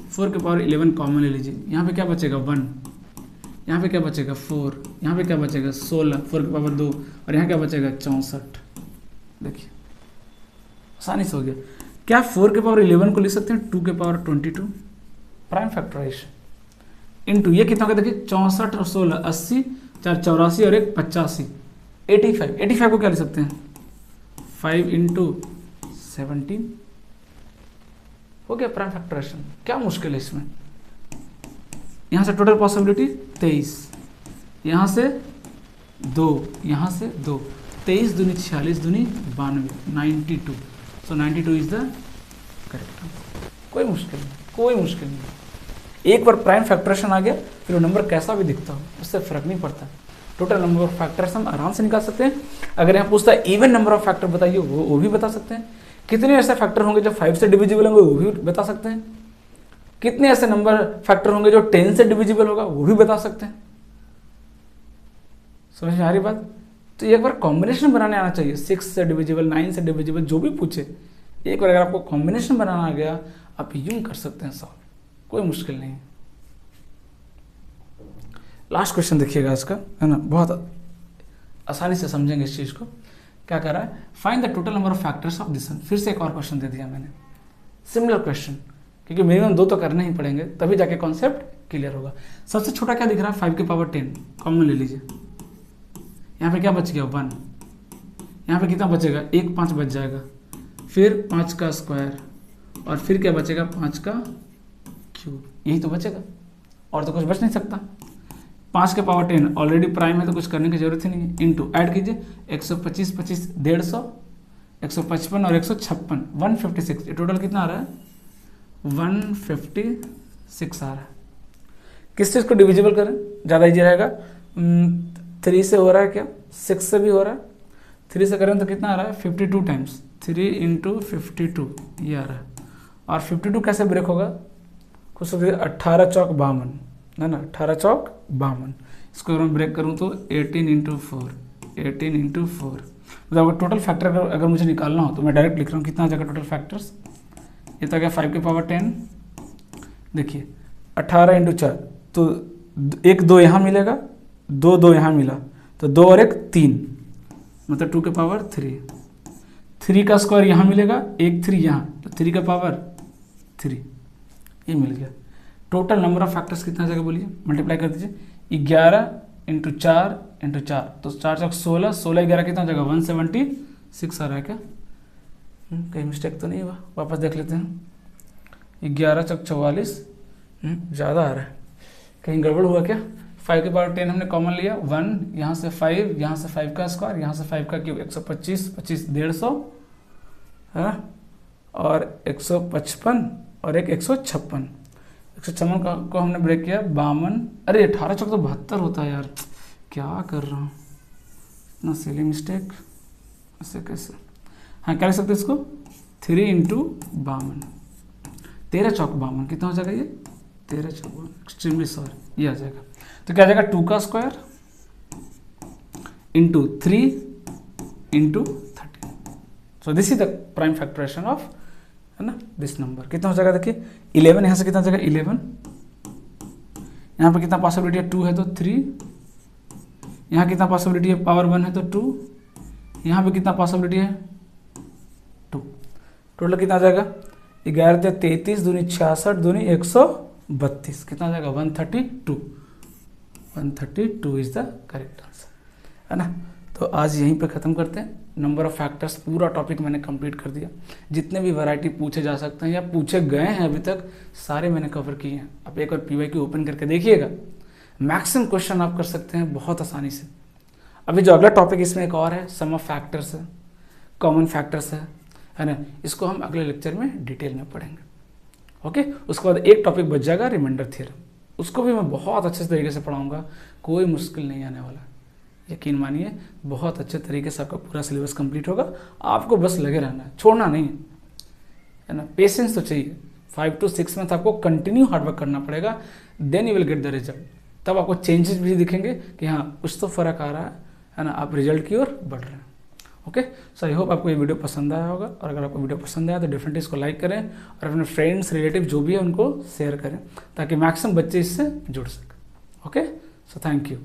4 के पावर 11 कॉमन ले लीजिए, यहाँ पे क्या बचेगा? 1, यहाँ पे क्या बचेगा? 4, यहाँ पे क्या बचेगा? 16, 4 के पावर 2, और यहाँ क्या बचेगा? 64। देखिए आसानी से हो गया। क्या 4 के पावर 11 को लिख सकते हैं 2 के पावर 22? प्राइम फैक्टराइजेशन इनटू ये कितना होगा? देखिए 64 और 16 80, 4 84 और 1 85, 85 को क्या ले सकते हैं? 5 इंटू 17 हो गया प्राइम फैक्टराइजेशन। क्या मुश्किल है इसमें? यहाँ से टोटल पॉसिबिलिटी 23, यहाँ से 2, यहाँ से 2, 23 दूनी 46 दूनी 92, 92। सो 92 इज द करेक्ट आंसर। कोई मुश्किल नहीं, कोई मुश्किल नहीं। एक बार प्राइम फैक्टराइजेशन आ गया फिर वो नंबर कैसा भी दिखता हो उससे फर्क नहीं पड़ता। टोटल नंबर ऑफ फैक्टर्स हम आराम से निकाल सकते हैं। अगर यहाँ पूछता है इवन नंबर ऑफ फैक्टर बताइए, वो भी बता सकते हैं। कितने ऐसे फैक्टर होंगे जो 5 से डिविजिबल होंगे, वो भी बता सकते हैं। कितने ऐसे नंबर फैक्टर होंगे जो 10 से डिविजिबल होगा, वो भी बता सकते हैं। समझ में आ रही बात? तो एक बार कॉम्बिनेशन बनाने आना चाहिए, 6 से डिविजिबल, 9 से डिविजिबल, जो भी पूछे एक बार अगर आपको कॉम्बिनेशन बनाना आ गया आप यूं कर सकते हैं सॉल्व, कोई मुश्किल नहीं है। लास्ट क्वेश्चन देखिएगा इसका, है ना, बहुत आसानी से समझेंगे इस चीज़ को। क्या कर रहा है? Find the total number of factors of this one. फिर से एक और क्वेश्चन दे दिया मैंने, सिमिलर क्वेश्चन, क्योंकि मिनिमम 2 तो करने ही पड़ेंगे तभी जाके कॉन्सेप्ट क्लियर होगा। सबसे छोटा क्या दिख रहा है? 5 के पावर 10 कॉमन ले लीजिए। यहाँ पे क्या बच गया? 1। यहाँ पे कितना बचेगा? 1 5 बच जाएगा, फिर 5 का स्क्वायर, और फिर क्या बचेगा? 5 का क्यूब, यही तो बचेगा, और तो कुछ बच नहीं सकता। 5 के पावर 10 ऑलरेडी प्राइम है तो कुछ करने की जरूरत ही नहीं है। इंटू ऐड कीजिए 125 25 150, 155 और 156 156। टोटल कितना आ रहा है? 156 आ रहा है। किस चीज़ को डिविजिबल करें ज़्यादा ईजी रहेगा? 3 से हो रहा है क्या? 6 से भी हो रहा है। 3 से करें तो कितना आ रहा है? 52 टाइम्स 3 इंटू 52 ये आ रहा है। और 52 कैसे ब्रेक होगा? कुछ 18 चौक 52 है ना, 18 चौक 52। इसको अगर मैं ब्रेक करूँ तो 18 इंटू 4, 18 इंटू 4। मतलब अगर टोटल फैक्टर अगर मुझे निकालना हो तो मैं डायरेक्ट लिख रहा हूँ, कितना आ जाएगा टोटल फैक्टर्स? ये तो क्या 5 के पावर 10, देखिए 18 इंटू 4, तो 1 2 यहाँ मिलेगा, 2 2 यहाँ मिला, तो 2 और 1 3, मतलब 2 के पावर 3। 3 का स्क्वायर यहाँ मिलेगा, 1 3 यहाँ, तो 3 का पावर 3, ये मिल गया। टोटल नंबर ऑफ फैक्टर्स कितना जगह बोलिए, मल्टीप्लाई कर दीजिए। 11 × 4 × 4, तो 4 चौक 16, 16 11 कितना जगह 176 आ रहा है क्या? कहीं मिस्टेक तो नहीं हुआ? वापस देख लेते हैं। 11 चौक 44, ज़्यादा आ रहा है, कहीं गड़बड़ हुआ क्या? 5 के पावर 10 हमने कॉमन लिया, 1 यहाँ से 5, यहाँ से 5 का स्क्वायर, यहाँ से 5 का क्यूब, 125, 25 150 है, और 155 और एक 156। 156 को हमने ब्रेक किया 52, अरे 18 चौक तो 72 होता है यार, क्या कर रहा हूँ, इतना सिली मिस्टेक, ऐसे कैसे? हाँ क्या लिख सकते हैं इसको, 3 × 52, 13 चौक 52 कितना हो जाएगा ये, 13 चौक 52, एक्सट्रीमली सॉरी, ये आ जाएगा। तो क्या आ जाएगा 2 का square × 3 × 13। So this is the prime factorisation of, है ना, दिस नंबर। कितना हो जाएगा देखिए, 11 यहाँ से कितना हो जाएगा 11, यहाँ पर कितना पॉसिबिलिटी है 2 है तो 3, यहाँ कितना पॉसिबिलिटी है पावर 1 है तो 2, यहाँ पे कितना पॉसिबिलिटी है 2। टोटल कितना आ जाएगा 11 × 33 दूनी 66 दूनी 132, कितना आ जाएगा 132। 132 इज द करेक्ट आंसर, है ना। तो आज यहीं पे ख़त्म करते हैं। नंबर ऑफ फैक्टर्स पूरा टॉपिक मैंने कंप्लीट कर दिया। जितने भी वैरायटी पूछे जा सकते हैं या पूछे गए हैं अभी तक, सारे मैंने कवर किए हैं। आप एक बार PYQ ओपन करके देखिएगा, मैक्सिमम क्वेश्चन आप कर सकते हैं बहुत आसानी से। अभी जो अगला टॉपिक इसमें एक और है, सम ऑफ फैक्टर्स है, कॉमन फैक्टर्स है ना। इसको हम अगले लेक्चर में डिटेल में पढ़ेंगे। ओके, उसके बाद एक टॉपिक बच जाएगा रिमाइंडर थ्योरम, उसको भी मैं बहुत अच्छे तरीके से पढ़ाऊंगा, कोई मुश्किल नहीं आने वाला, यकीन मानिए। बहुत अच्छे तरीके से आपका पूरा सिलेबस कंप्लीट होगा। आपको बस लगे रहना है, छोड़ना नहीं है ना। पेशेंस तो चाहिए। 5 to 6 मंथ आपको कंटिन्यू हार्डवर्क करना पड़ेगा, then you will get the result. तब आपको चेंजेस भी दिखेंगे कि हाँ कुछ तो फर्क आ रहा है ना, आप रिजल्ट की ओर बढ़ रहे हैं। ओके, सो आई होप आपको ये वीडियो पसंद आया होगा, और अगर आपको वीडियो पसंद आया तो डेफिनेटली इसको लाइक करें और अपने फ्रेंड्स रिलेटिव जो भी है उनको शेयर करें, ताकि मैक्सिमम बच्चे इससे जुड़ सकें। Okay, so thank you.